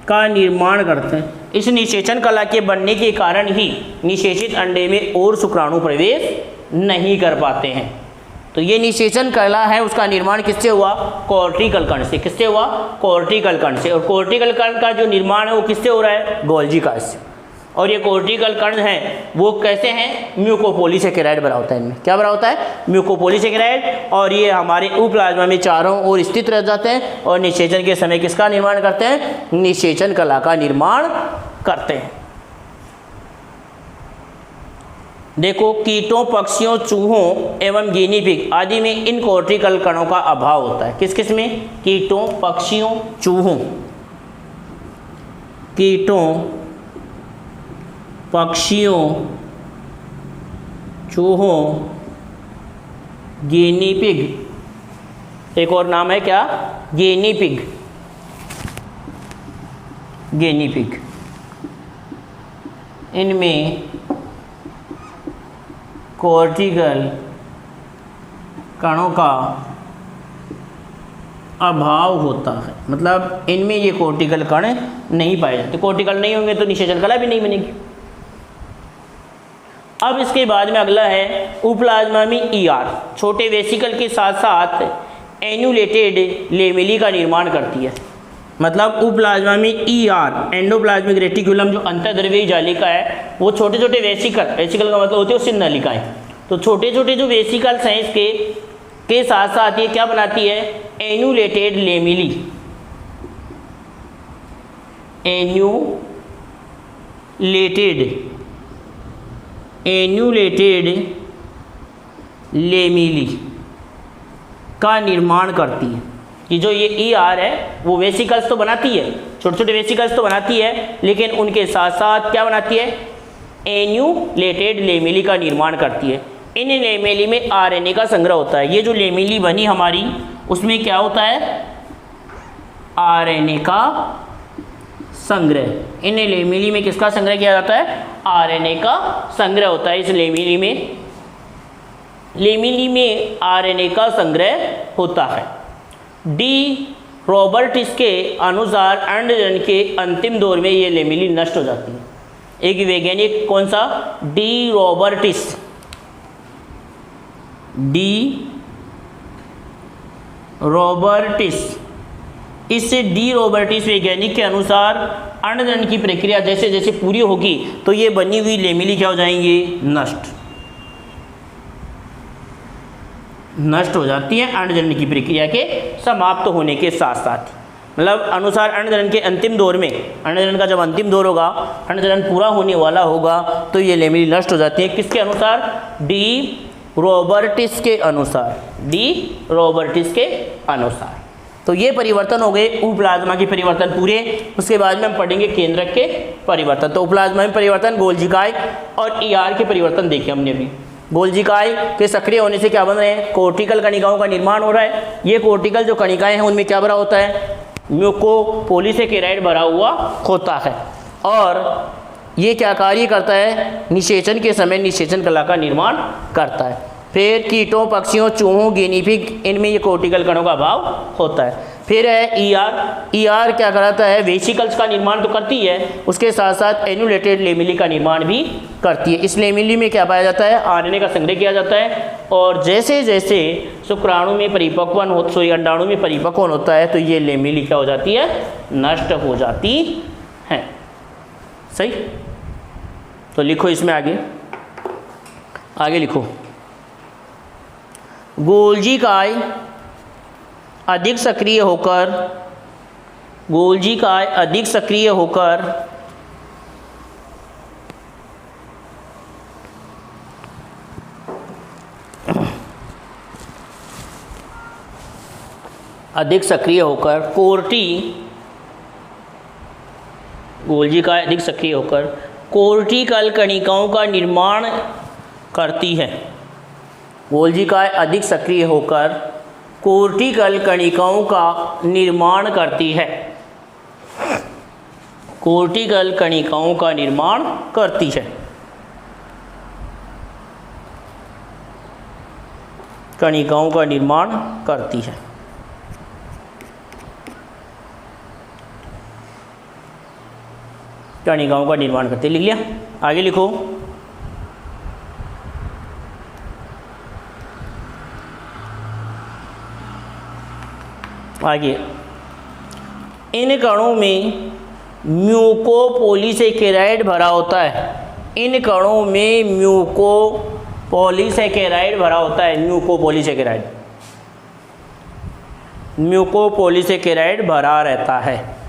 का निर्माण करते हैं। इस निषेचन कला के बनने के कारण ही निषेचित अंडे में और शुक्राणु प्रवेश नहीं कर पाते हैं। तो ये निषेचन कला है, उसका निर्माण किससे हुआ? कॉर्टिकल कण से। किससे हुआ? कॉर्टिकल कण से। और कॉर्टिकल कण का जो निर्माण है वो किससे हो रहा है? गोल्जी काज से। और ये कॉर्टिकल कण हैं वो कैसे हैं? म्यूकोपॉलीसेकेराइड बना होता है इनमें। क्या बना होता है? म्यूकोपॉलीसेकेराइड। और ये हमारे उप्लाज्मा में चारों ओर स्थित रह जाते हैं और निषेचन के समय किसका निर्माण करते हैं? निषेचन कला का निर्माण करते हैं। देखो, कीटों, पक्षियों, चूहों एवं गिनी पिग आदि में इन कॉर्टिकल कणों का अभाव होता है। किस किस में? कीटों, पक्षियों, चूहों, कीटों, पक्षियों, चूहों, गिनी पिग। एक और नाम है क्या? Guinea pig. Guinea pig. इनमें कॉर्टिकल कणों का अभाव होता है। मतलब इनमें ये कॉर्टिकल कण नहीं पाए जाते। कॉर्टिकल नहीं होंगे तो निषेचन कला भी नहीं बनेगी। अब इसके बाद में अगला है उप्लाज्मा में ER छोटे वेसिकल के साथ साथ एन्यूलेटेड लेमेली का निर्माण करती है। मतलब उप्लाज्मा में ER एंडोप्लाज्मिक रेटिकुलम जो अंतर्द्रव्यीय जालिका है वो छोटे छोटे वेसिकल का मतलब होते हैं उससे नलिकाएं। तो छोटे छोटे जो वेसिकल्स हैं इसके के साथ साथ ये क्या बनाती है? एन्यूलेटेड लेमेली। एन्यूलेटेड लेमेली का निर्माण करती है। कि जो ये ER है वो वेसिकल्स तो बनाती है, छोटे छोटे वेसिकल्स तो बनाती है, लेकिन उनके साथ साथ क्या बनाती है? एन्यूलेटेड लेमेली का निर्माण करती है। इन लेमेली में RNA का संग्रह होता है। ये जो लेमेली बनी हमारी उसमें क्या होता है? RNA का संग्रह। इन लेमेली में किसका संग्रह किया जाता है? RNA का संग्रह होता है। इस लेमेली में RNA का संग्रह होता है। डी रॉबर्टिस के अनुसार अंडजन के अंतिम दौर में ये लेमेली नष्ट हो जाती है। एक वैज्ञानिक कौन सा? डी रॉबर्टिस। इस डी रॉबर्टिस वैज्ञानिक के अनुसार अंडजन की प्रक्रिया जैसे जैसे पूरी होगी तो ये बनी हुई लेमेली क्या हो जाएंगी? नष्ट हो जाती है अंडजन की प्रक्रिया के समाप्त होने के साथ साथ। मतलब अनुसार अंडजन के अंतिम दौर में, अंडजन का जब अंतिम दौर होगा, अंडजन पूरा होने वाला होगा तो ये लेमेली नष्ट हो जाती है। किसके अनुसार? डी रॉबर्टिस के अनुसार। तो ये परिवर्तन हो गए उप्लाज्मा के परिवर्तन पूरे। उसके बाद में हम पढ़ेंगे केंद्रक के परिवर्तन। तो उप्लाज्मा में परिवर्तन, गोल्जिकाय और ER के परिवर्तन देखे हमने अभी। गोल्जिकाय के सक्रिय होने से क्या बन रहे हैं? कॉर्टिकल कणिकाओं का निर्माण हो रहा है। ये कॉर्टिकल जो कणिकाएं हैं उनमें क्या भरा होता है? म्यूकोपॉलीसेकेराइड भरा हुआ होता है। और ये क्या कार्य करता है? निषेचन के समय निषेचन कला का निर्माण करता है। फिर कीटों, पक्षियों, चूहों, गिनी पिग इनमें ये कॉर्टिकल कणों का अभाव होता है। फिर है ER क्या कराता है? वेसिकल्स का निर्माण तो करती है, उसके साथ साथ एन्यूलेटेड लेमेली का निर्माण भी करती है। इस लेमेली में क्या पाया जाता है? RNA का संग्रह किया जाता है। और जैसे जैसे शुक्राणु में अंडाणु में परिपक्वन होता है तो ये लेमेली क्या हो जाती है? नष्ट हो जाती है। सही। तो लिखो इसमें आगे लिखो। गोल्जिकाय अधिक सक्रिय होकर गोल्जी काय अधिक सक्रिय होकर कोर्टिकल कणिकाओं का निर्माण करती है। गोल्जी काय अधिक सक्रिय होकर कोर्टिकल कणिकाओं का निर्माण करती है। कोर्टिकल कणिकाओं का निर्माण करती है। कणिकाओं का निर्माण करती है। कणिकाओं का निर्माण करती है। लिख लिया, आगे लिखो। आगे, इन कणों में म्यूकोपॉलीसेकेराइड भरा होता है। इन कणों में म्यूकोपॉलीसेकेराइड भरा होता है। म्यूकोपॉलीसेकेराइड, म्यूकोपॉलीसेकेराइड भरा रहता है।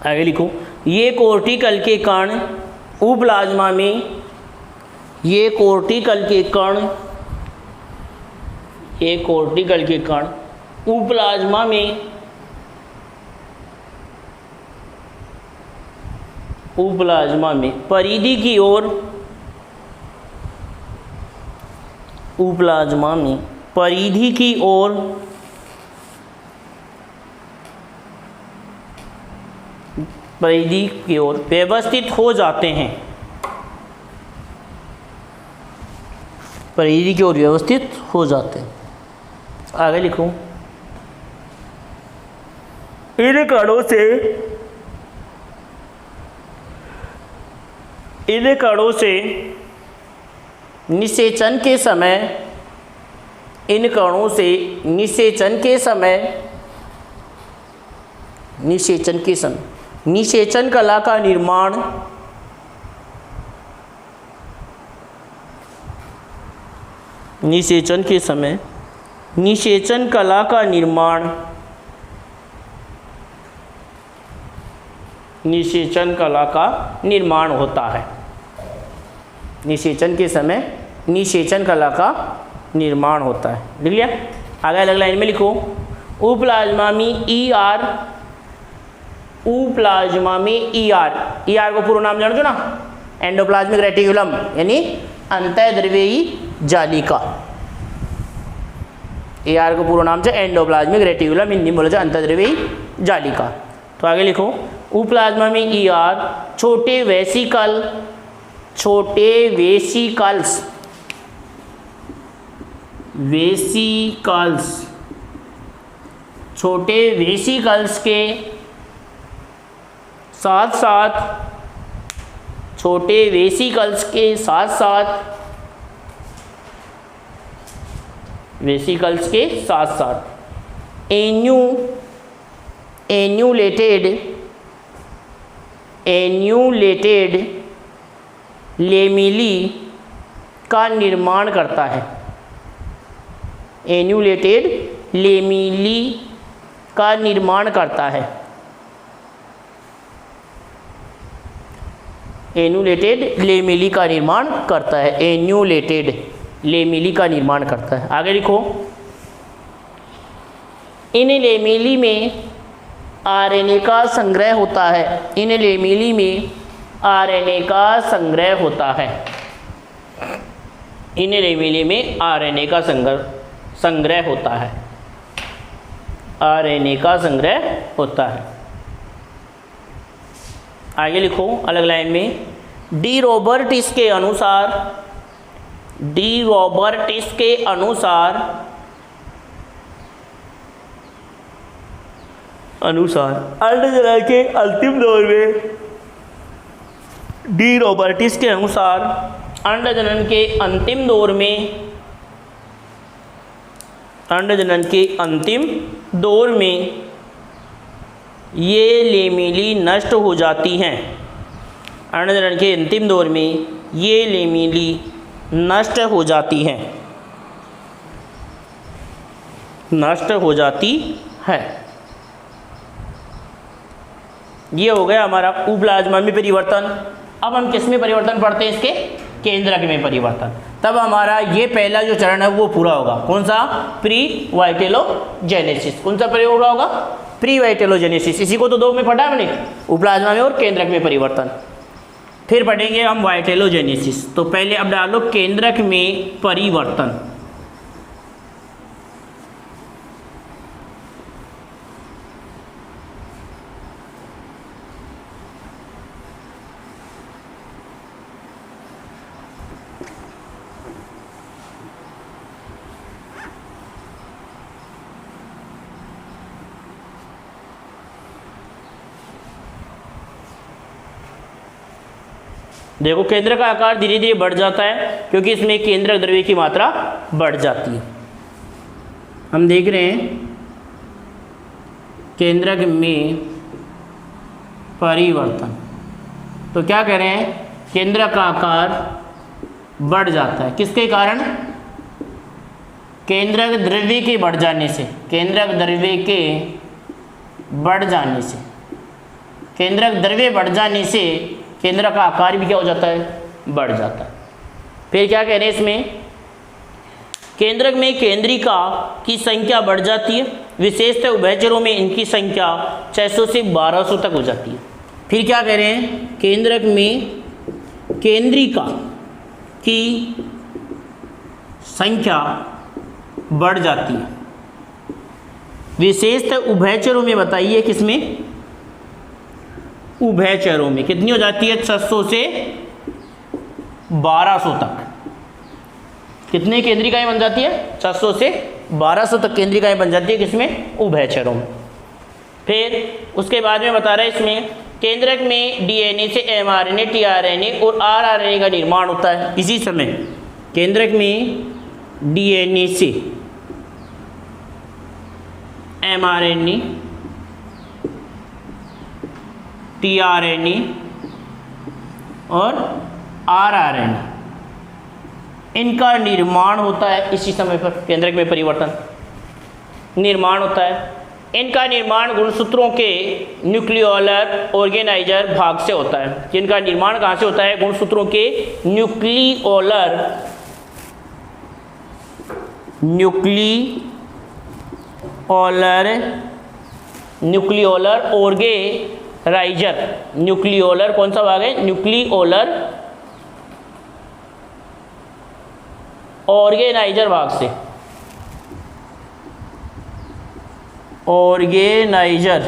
आगे लिखो, ये कोर्टिकल के कण उप्लाज्मा में, ये कोर्टिकल के कण, ये कोर्टिकल के कण उप्लाज्मा में, उप्लाज्मा में परिधि की ओर, उप्लाज्मा में परिधि की ओर परिधि की ओर व्यवस्थित हो जाते हैं। परिधि की ओर व्यवस्थित हो जाते हैं। आगे लिखूं, इन कणों से निषेचन के समय, इन कणों से निषेचन के समय, निषेचन कला का निर्माण, निषेचन के समय निषेचन कला का निर्माण, निषेचन कला का निर्माण होता है। निषेचन के समय निषेचन कला का निर्माण होता है। लिख लिया, आगे अलग लाइन में लिखो। उप्लाज्मा में ER, उप्लाज्मा में ER को पूरा नाम जान दो ना, एंडोप्लाज्मिक रेटिकुलम यानी अंतःद्रव्यी जालिका। AR को पूरा नाम से एंडोप्लाज्मिक रेटिकुलम, हिंदी में बोला जाए अंतःद्रव्यी जालिका। तो आगे लिखो, उप्लाज्मा में ER छोटे वेसिकल, छोटे वेसिकल्स, वेसिकल्स, छोटे वेसिकल्स के साथ साथ, छोटे वेसिकल्स के साथ साथ, वेसिकल्स के साथ साथ एन्यूलेटेड लेमिली का निर्माण करता है। एन्यूलेटेड लेमिली का निर्माण करता है। एन्यूलेटेड लेमिली का निर्माण करता है। एन्यूलेटेड लेमिली का निर्माण करता है। आगे लिखो, इन लेमिली में आरएनए का संग्रह होता है। इन लेमिली में आरएनए का संग्रह होता है। इन लेमिली में आरएनए का संग्रह होता है। आरएनए का संग्रह होता है। आगे लिखो अलग लाइन में, डी रॉबर्टिस के अनुसार, डी रॉबर्टिस के अनुसार अंडजनन के अंतिम दौर में, डी रॉबर्टिस के अनुसार अंडजनन के अंतिम दौर में, अंडजनन के अंतिम दौर में ये लेमिली नष्ट हो जाती हैं। अंडजनन के अंतिम दौर में ये लेमिली नष्ट हो जाती हैं, नष्ट हो जाती है। ये हो गया हमारा उप्लाज्मा में परिवर्तन। अब हम किस में परिवर्तन पढ़ते हैं? इसके केंद्रक में परिवर्तन। तब हमारा ये पहला जो चरण है वो पूरा होगा। कौन सा? प्री वाइटेलोजेनेसिस। कौन सा प्रयोग पूरा होगा? प्री वाइटेलोजेनेसिस। इसी को तो 2 में पढ़ा है हमने, उपप्लाज्मा में और केंद्रक में परिवर्तन। फिर पढ़ेंगे हम वाइटेलोजेनेसिस। तो पहले अब डालो केंद्रक में परिवर्तन। देखो केंद्र का आकार धीरे धीरे बढ़ जाता है क्योंकि इसमें केंद्रक द्रव्य की मात्रा बढ़ जाती है। हम देख रहे हैं केंद्रक में परिवर्तन। तो क्या कह रहे हैं? केंद्रक का आकार बढ़ जाता है। किसके कारण? केंद्रक द्रव्य के बढ़ जाने से। केंद्रक द्रव्य के बढ़ जाने से, केंद्रक द्रव्य बढ़ जाने से केंद्र का आकार भी क्या हो जाता है? बढ़ जाता है। फिर क्या कह रहे हैं इसमें? केंद्रक में केंद्रिका की संख्या बढ़ जाती है, विशेषतः उभयचरों में इनकी संख्या 600 से 1200 तक हो जाती है। फिर क्या कह रहे हैं? केंद्रक में केंद्रिका की संख्या बढ़ जाती है, विशेषतः उभयचरों में। बताइए किसमें? उभयचरों में। कितनी हो जाती है? 600 से 1200 तक। कितने केंद्रिकाएं बन जाती है? 600 से 1200 तक केंद्रिकाएं बन जाती है। किसमें? उभयचरों में। फिर उसके बाद में बता रहे हैं इसमें केंद्रक में डीएनए से एमआरएनए, टीआरएनए और आरआरएनए का निर्माण होता है। इसी समय केंद्रक में डीएनए से एमआरएनए, टीआरएनए और आरआरएनए इनका निर्माण होता है। इसी समय पर केंद्रक में परिवर्तन निर्माण होता है। इनका निर्माण गुणसूत्रों के न्यूक्लियोलर ऑर्गेनाइजर भाग से होता है। जिनका निर्माण कहाँ से होता है? गुणसूत्रों के न्यूक्लियोलर ऑर्गेनाइजर। न्यूक्लियोलर कौन सा भाग है? न्यूक्लियोलर ऑर्गेनाइजर भाग से। ऑर्गेनाइजर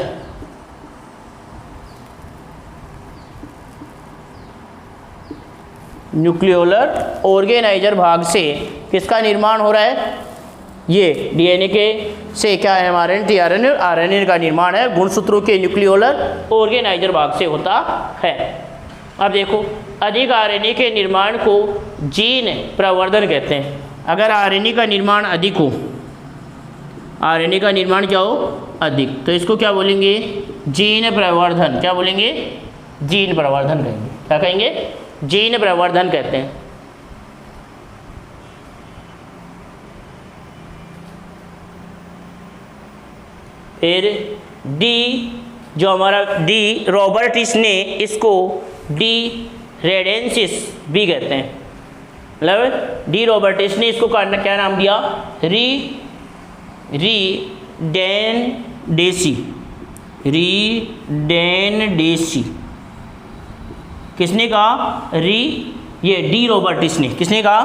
न्यूक्लियोलर ऑर्गेनाइजर भाग से किसका निर्माण हो रहा है? ये डीएनए के से क्या है? एमआरएनए, टीआरएनए और आरएनए का निर्माण है गुणसूत्रों के न्यूक्लियोलर ऑर्गेनाइजर भाग से होता है। अब देखो, अधिक आरएनए के निर्माण को जीन प्रवर्धन कहते हैं। अगर आरएनए का निर्माण अधिक हो, आरएनए का निर्माण क्या हो? अधिक, तो इसको क्या बोलेंगे? जीन प्रवर्धन। क्या बोलेंगे? जीन प्रवर्धन कहेंगे। क्या कहेंगे? जीन प्रवर्धन कहते हैं। फिर डी, जो हमारा डी रॉबर्टिस ने इसको डी रेडेंसिस भी कहते हैं। मतलब डी रॉबर्टिस ने इसको क्या नाम दिया? रीडेंडेसी। किसने कहा? ये डी रॉबर्टिस ने। किसने कहा?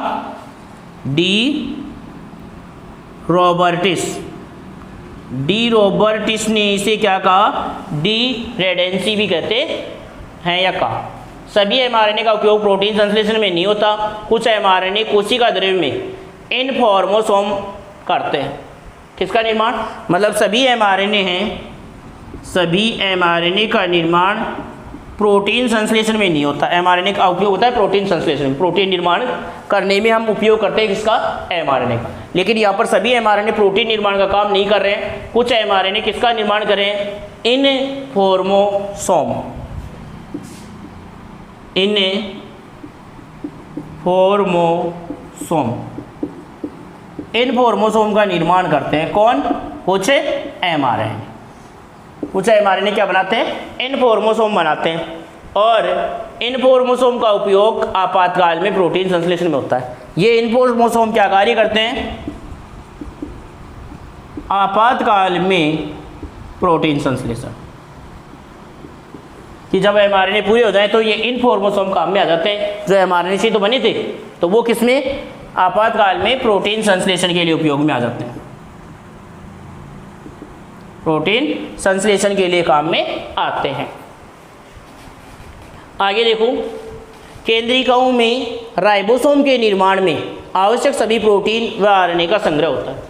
डी रॉबर्टिस ने इसे क्या कहा? डी रेडेंसी भी कहते हैं या कहा। सभी एमआरएनए का उपयोग प्रोटीन संश्लेषण में नहीं होता। कुछ एमआरएनए कोशिका द्रव्य में इनफॉर्मोसोम करते हैं। किसका निर्माण? मतलब सभी एमआरएनए हैं, सभी एमआरएनए का निर्माण प्रोटीन संश्लेषण में नहीं होता। एमआरएनए का उपयोग होता है प्रोटीन संश्लेषण में। प्रोटीन निर्माण करने में हम उपयोग करते हैं किसका? एमआरएनए का। लेकिन यहाँ पर सभी एमआरएनए प्रोटीन निर्माण का काम नहीं कर रहे हैं। कुछ एमआरएनए किसका निर्माण कर रहे हैं? इनफॉर्मोसोम का निर्माण करते हैं। कौन? कुछ एमआरएनए। कुछ एमआरएनए क्या बनाते हैं? इनफॉर्मोसोम बनाते हैं। और इनफॉर्मोसोम का उपयोग आपातकाल में प्रोटीन संश्लेषण में होता है। ये इन्फोर्मोसोम क्या कार्य करते हैं? आपातकाल में प्रोटीन संश्लेषण, कि जब mRNA पूरे हो जाए तो ये इन्फोर्मोसोम काम में आ जाते हैं। जो mRNA से तो बने थे, तो वो किसमें? आपातकाल में प्रोटीन संश्लेषण के लिए उपयोग में आ जाते हैं। प्रोटीन संश्लेषण के लिए काम में आते हैं। आगे देखो, केंद्रिकाओं में राइबोसोम के निर्माण में आवश्यक सभी प्रोटीन व आरएनए का संग्रह होता है।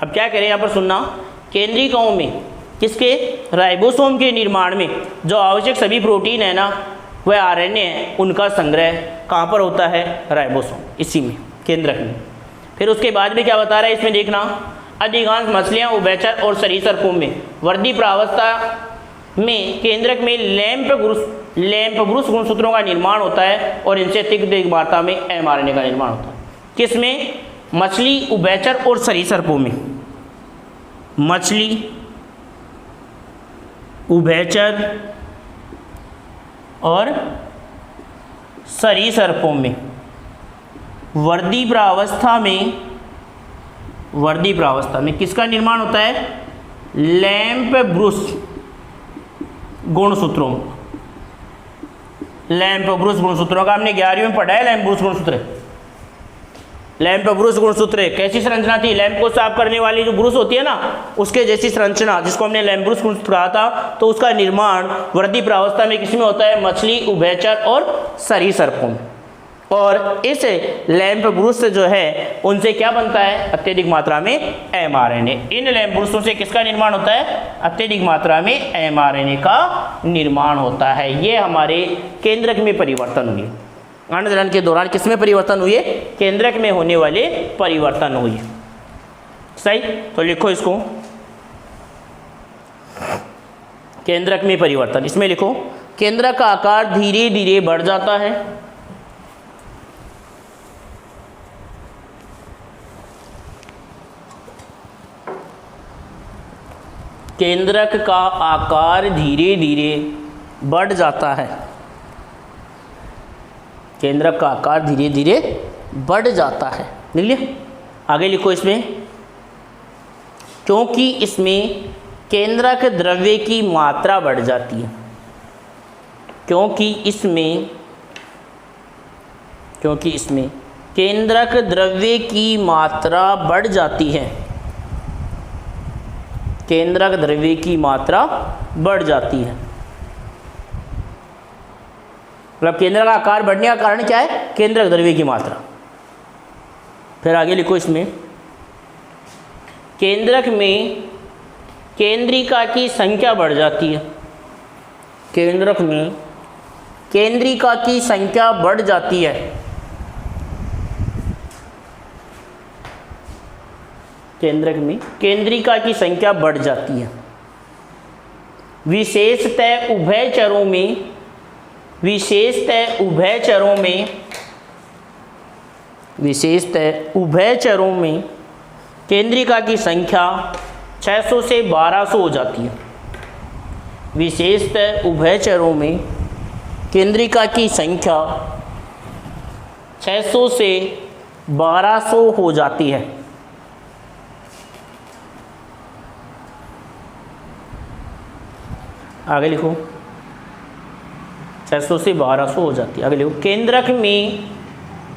अब क्या करें यहाँ पर सुनना, केंद्रिकाओं में किसके? राइबोसोम के निर्माण में जो आवश्यक सभी प्रोटीन है ना, वह आरएनए है, उनका संग्रह कहाँ पर होता है? राइबोसोम, इसी में, केंद्रक में। फिर उसके बाद में क्या बता रहा है इसमें देखना, अधिकांश मछलियाँ, उभयचर और सरीसृपों में वर्दी प्रावस्था में केंद्रक में लैंप ब्रूस गुणसूत्रों का निर्माण होता है और इनसे अधिक मात्रा में mRNA का निर्माण होता है। किसमें? मछली, उभयचर और सरीसृपों में। मछली, उभयचर और सरीसृपों में वर्दी प्रावस्था में किसका निर्माण होता है? लैंप ब्रूस गुणसूत्रों का हमने 11वीं में पढ़ा है। लैंप ब्रूस गुणसूत्र कैसी संरचना थी? लैंप को साफ करने वाली जो ब्रूस होती है ना, उसके जैसी संरचना, जिसको हमने लैंप ब्रूस गुणसूत्र कहा था। तो उसका निर्माण वर्दी प्रावस्था में किसमें होता है? मछली, उभयचर और सरीसृपों में। और इस लैंप ब्रूस से जो है उनसे क्या बनता है? अत्यधिक मात्रा में mRNA। इन लैंप ब्रूसों से किसका निर्माण होता है? अत्यधिक मात्रा में mRNA का निर्माण होता है। ये हमारे केंद्रक में परिवर्तन हुए। अंडजनन के दौरान किसमें परिवर्तन हुए? केंद्रक में होने वाले परिवर्तन हुए। सही, तो लिखो इसको, केंद्रक में परिवर्तन। इसमें लिखो, केंद्रक का आकार धीरे धीरे बढ़ जाता है। केंद्रक का आकार धीरे धीरे बढ़ जाता है। केंद्रक का आकार धीरे धीरे बढ़ जाता है। लिख लिया? आगे लिखो इसमें, क्योंकि इसमें केंद्रक द्रव्य की मात्रा बढ़ जाती है। क्योंकि इसमें केंद्रक द्रव्य की मात्रा बढ़ जाती है। केंद्रक द्रव्य की मात्रा बढ़ जाती है। मतलब केंद्र का आकार बढ़ने का कारण क्या है? केंद्रक द्रव्य की मात्रा। फिर आगे लिखो इसमें, केंद्रक में केंद्रिका की संख्या बढ़ जाती है। केंद्रक में केंद्रिका की संख्या बढ़ जाती है। केंद्रक में केंद्रिका की संख्या बढ़ जाती है। विशेषतः उभयचरों में केंद्रिका की संख्या 600 से 1200 हो जाती है। विशेषतः उभयचरों में केंद्रिका की संख्या 600 से 1200 हो जाती है। आगे लिखो, 600 से 1200 हो जाती है। आगे लिखो, केंद्रक में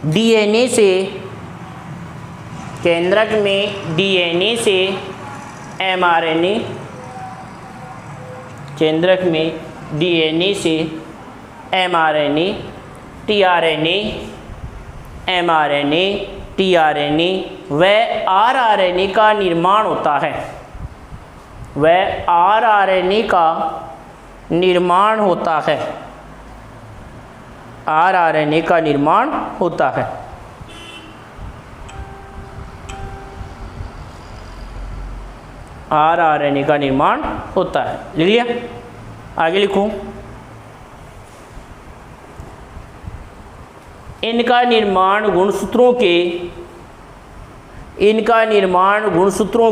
डीएनए से mRNA, केंद्रक में डीएनए से mRNA, tRNA व rRNA का निर्माण होता है। rRNA का निर्माण होता है। rRNA का निर्माण होता है। rRNA का निर्माण होता है। लिख लिया? आगे लिखो, इनका निर्माण गुणसूत्रों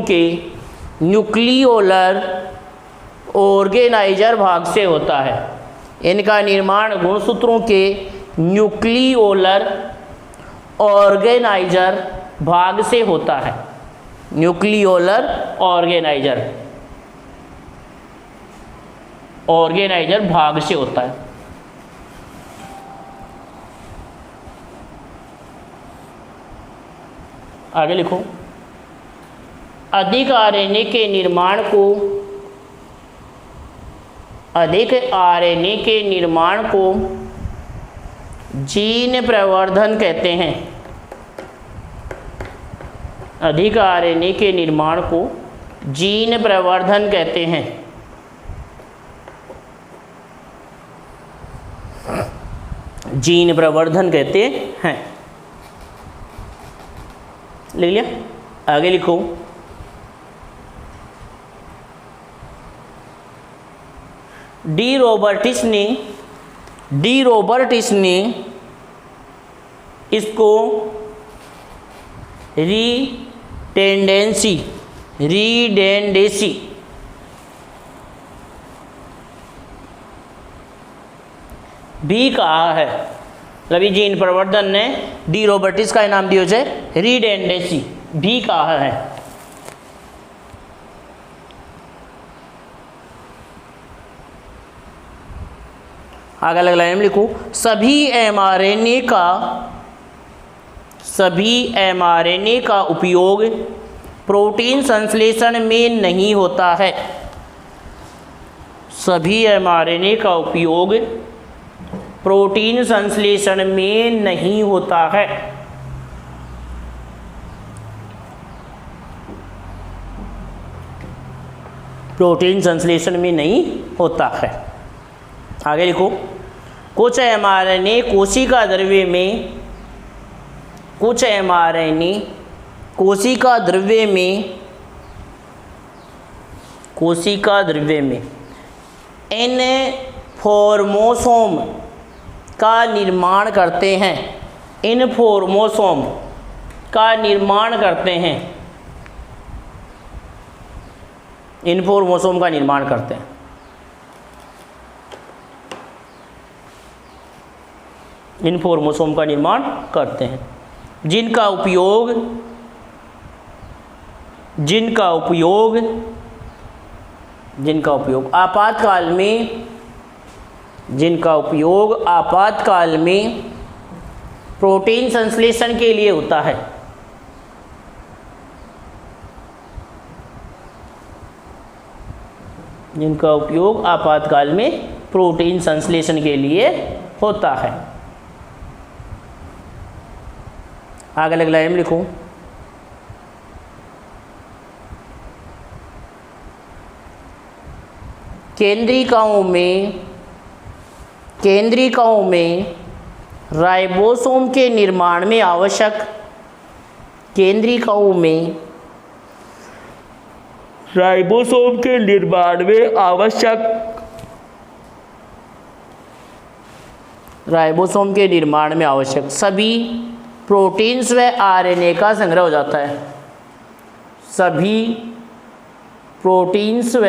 के न्यूक्लियोलर ऑर्गेनाइजर भाग से होता है। इनका निर्माण गुणसूत्रों के न्यूक्लियोलर ऑर्गेनाइजर भाग से होता है। न्यूक्लियोलर ऑर्गेनाइजर, ऑर्गेनाइजर भाग से होता है। आगे लिखो, अधिक आरएनए के निर्माण को, अधिक आरएनए के निर्माण को जीन प्रवर्धन कहते हैं। अधिक आरएनए के निर्माण को जीन प्रवर्धन कहते हैं। जीन प्रवर्धन कहते हैं। लिख लिया? आगे लिखो, डी रॉबर्टिस ने इसको रीडेंडेंसी भी कहा है। रवि जीन प्रवर्धन ने डी रॉबर्टिस का नाम दिया जाए रीडेंडेंसी भी कहा है। आगे अलग लाइन में लिखो, सभी एमआरएनए का उपयोग प्रोटीन संश्लेषण में नहीं होता है। सभी एमआरएनए का उपयोग प्रोटीन संश्लेषण में नहीं होता है। प्रोटीन संश्लेषण में नहीं होता है। आगे लिखो, कुछ एमआरएनए कोशिका द्रव्य में, कुछ एमआरएनए कोशिका द्रव्य में इनफॉर्मोसोम का निर्माण करते हैं। इनफॉर्मोसोम का निर्माण करते हैं। इनफॉर्मोसोम का निर्माण करते हैं। इनफॉर्मोसोम का निर्माण करते हैं, जिनका उपयोग आपातकाल में प्रोटीन संश्लेषण के लिए होता है। जिनका उपयोग आपातकाल में प्रोटीन संश्लेषण के लिए होता है। आगे अगले लाइन में लिखो, केंद्रिकाओं में राइबोसोम के निर्माण में आवश्यक, केंद्रिकाओं में राइबोसोम के निर्माण में आवश्यक, राइबोसोम के निर्माण में आवश्यक सभी प्रोटीन्स व आरएनए का संग्रह हो जाता है। सभी प्रोटीन्स व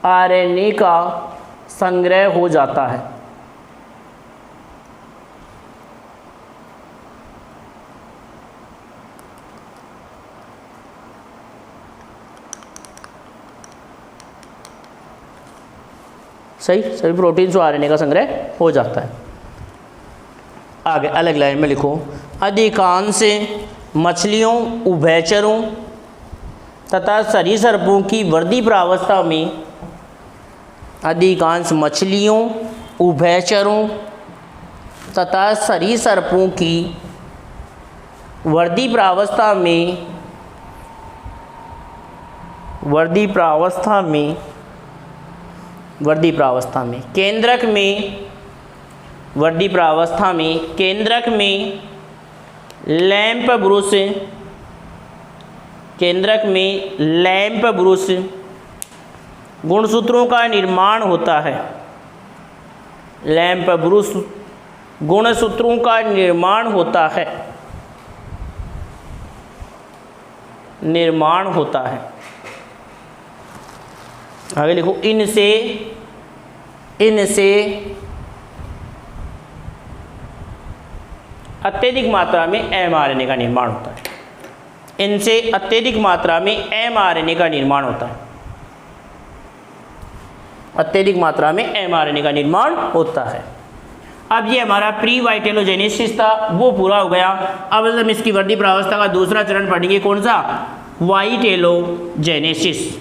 आरएनए का संग्रह हो जाता है। सही, सभी प्रोटीन्स और आरएनए का संग्रह हो जाता है। आगे अलग लाइन में लिखो, अधिकांश मछलियों, उभयचरों तथा सरीसृपों की वर्दी प्रावस्था में, अधिकांश मछलियों, उभयचरों तथा सरीसृपों की वर्दी प्रावस्था में केंद्रक में लैंप ब्रुश गुणसूत्रों का निर्माण होता है। लैंप ब्रुश गुणसूत्रों का निर्माण होता है। आगे लिखो, अत्यधिक मात्रा में mRNA का निर्माण होता है। इनसे अत्यधिक मात्रा में mRNA का निर्माण होता है। अत्यधिक मात्रा में mRNA का निर्माण होता है। अब ये हमारा प्री वाइटेलोजेनेसिस था, वो पूरा हो गया। अब हम इसकी वृद्धि प्रावस्था का दूसरा चरण पढ़ेंगे, कौन सा? वाइटेलोजेनेसिस।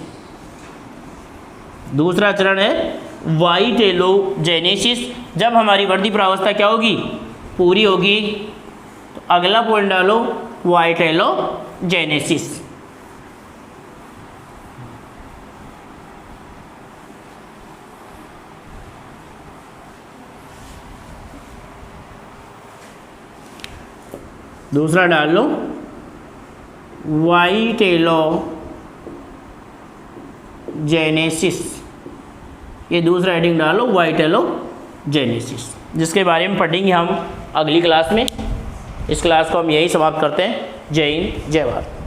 दूसरा चरण है वाइटेलोजेनेसिस। जब हमारी वृद्धि प्रावस्था क्या होगी? पूरी होगी। तो अगला पॉइंट डालो, वाइटेलोजेनेसिस। दूसरा डाल लो वाइटेलोजेनेसिस। ये दूसरा हेडिंग डालो वाइटेलोजेनेसिस, जिसके बारे में पढ़ेंगे हम अगली क्लास में। इस क्लास को हम यही समाप्त करते हैं। जय हिंद, जय भारत।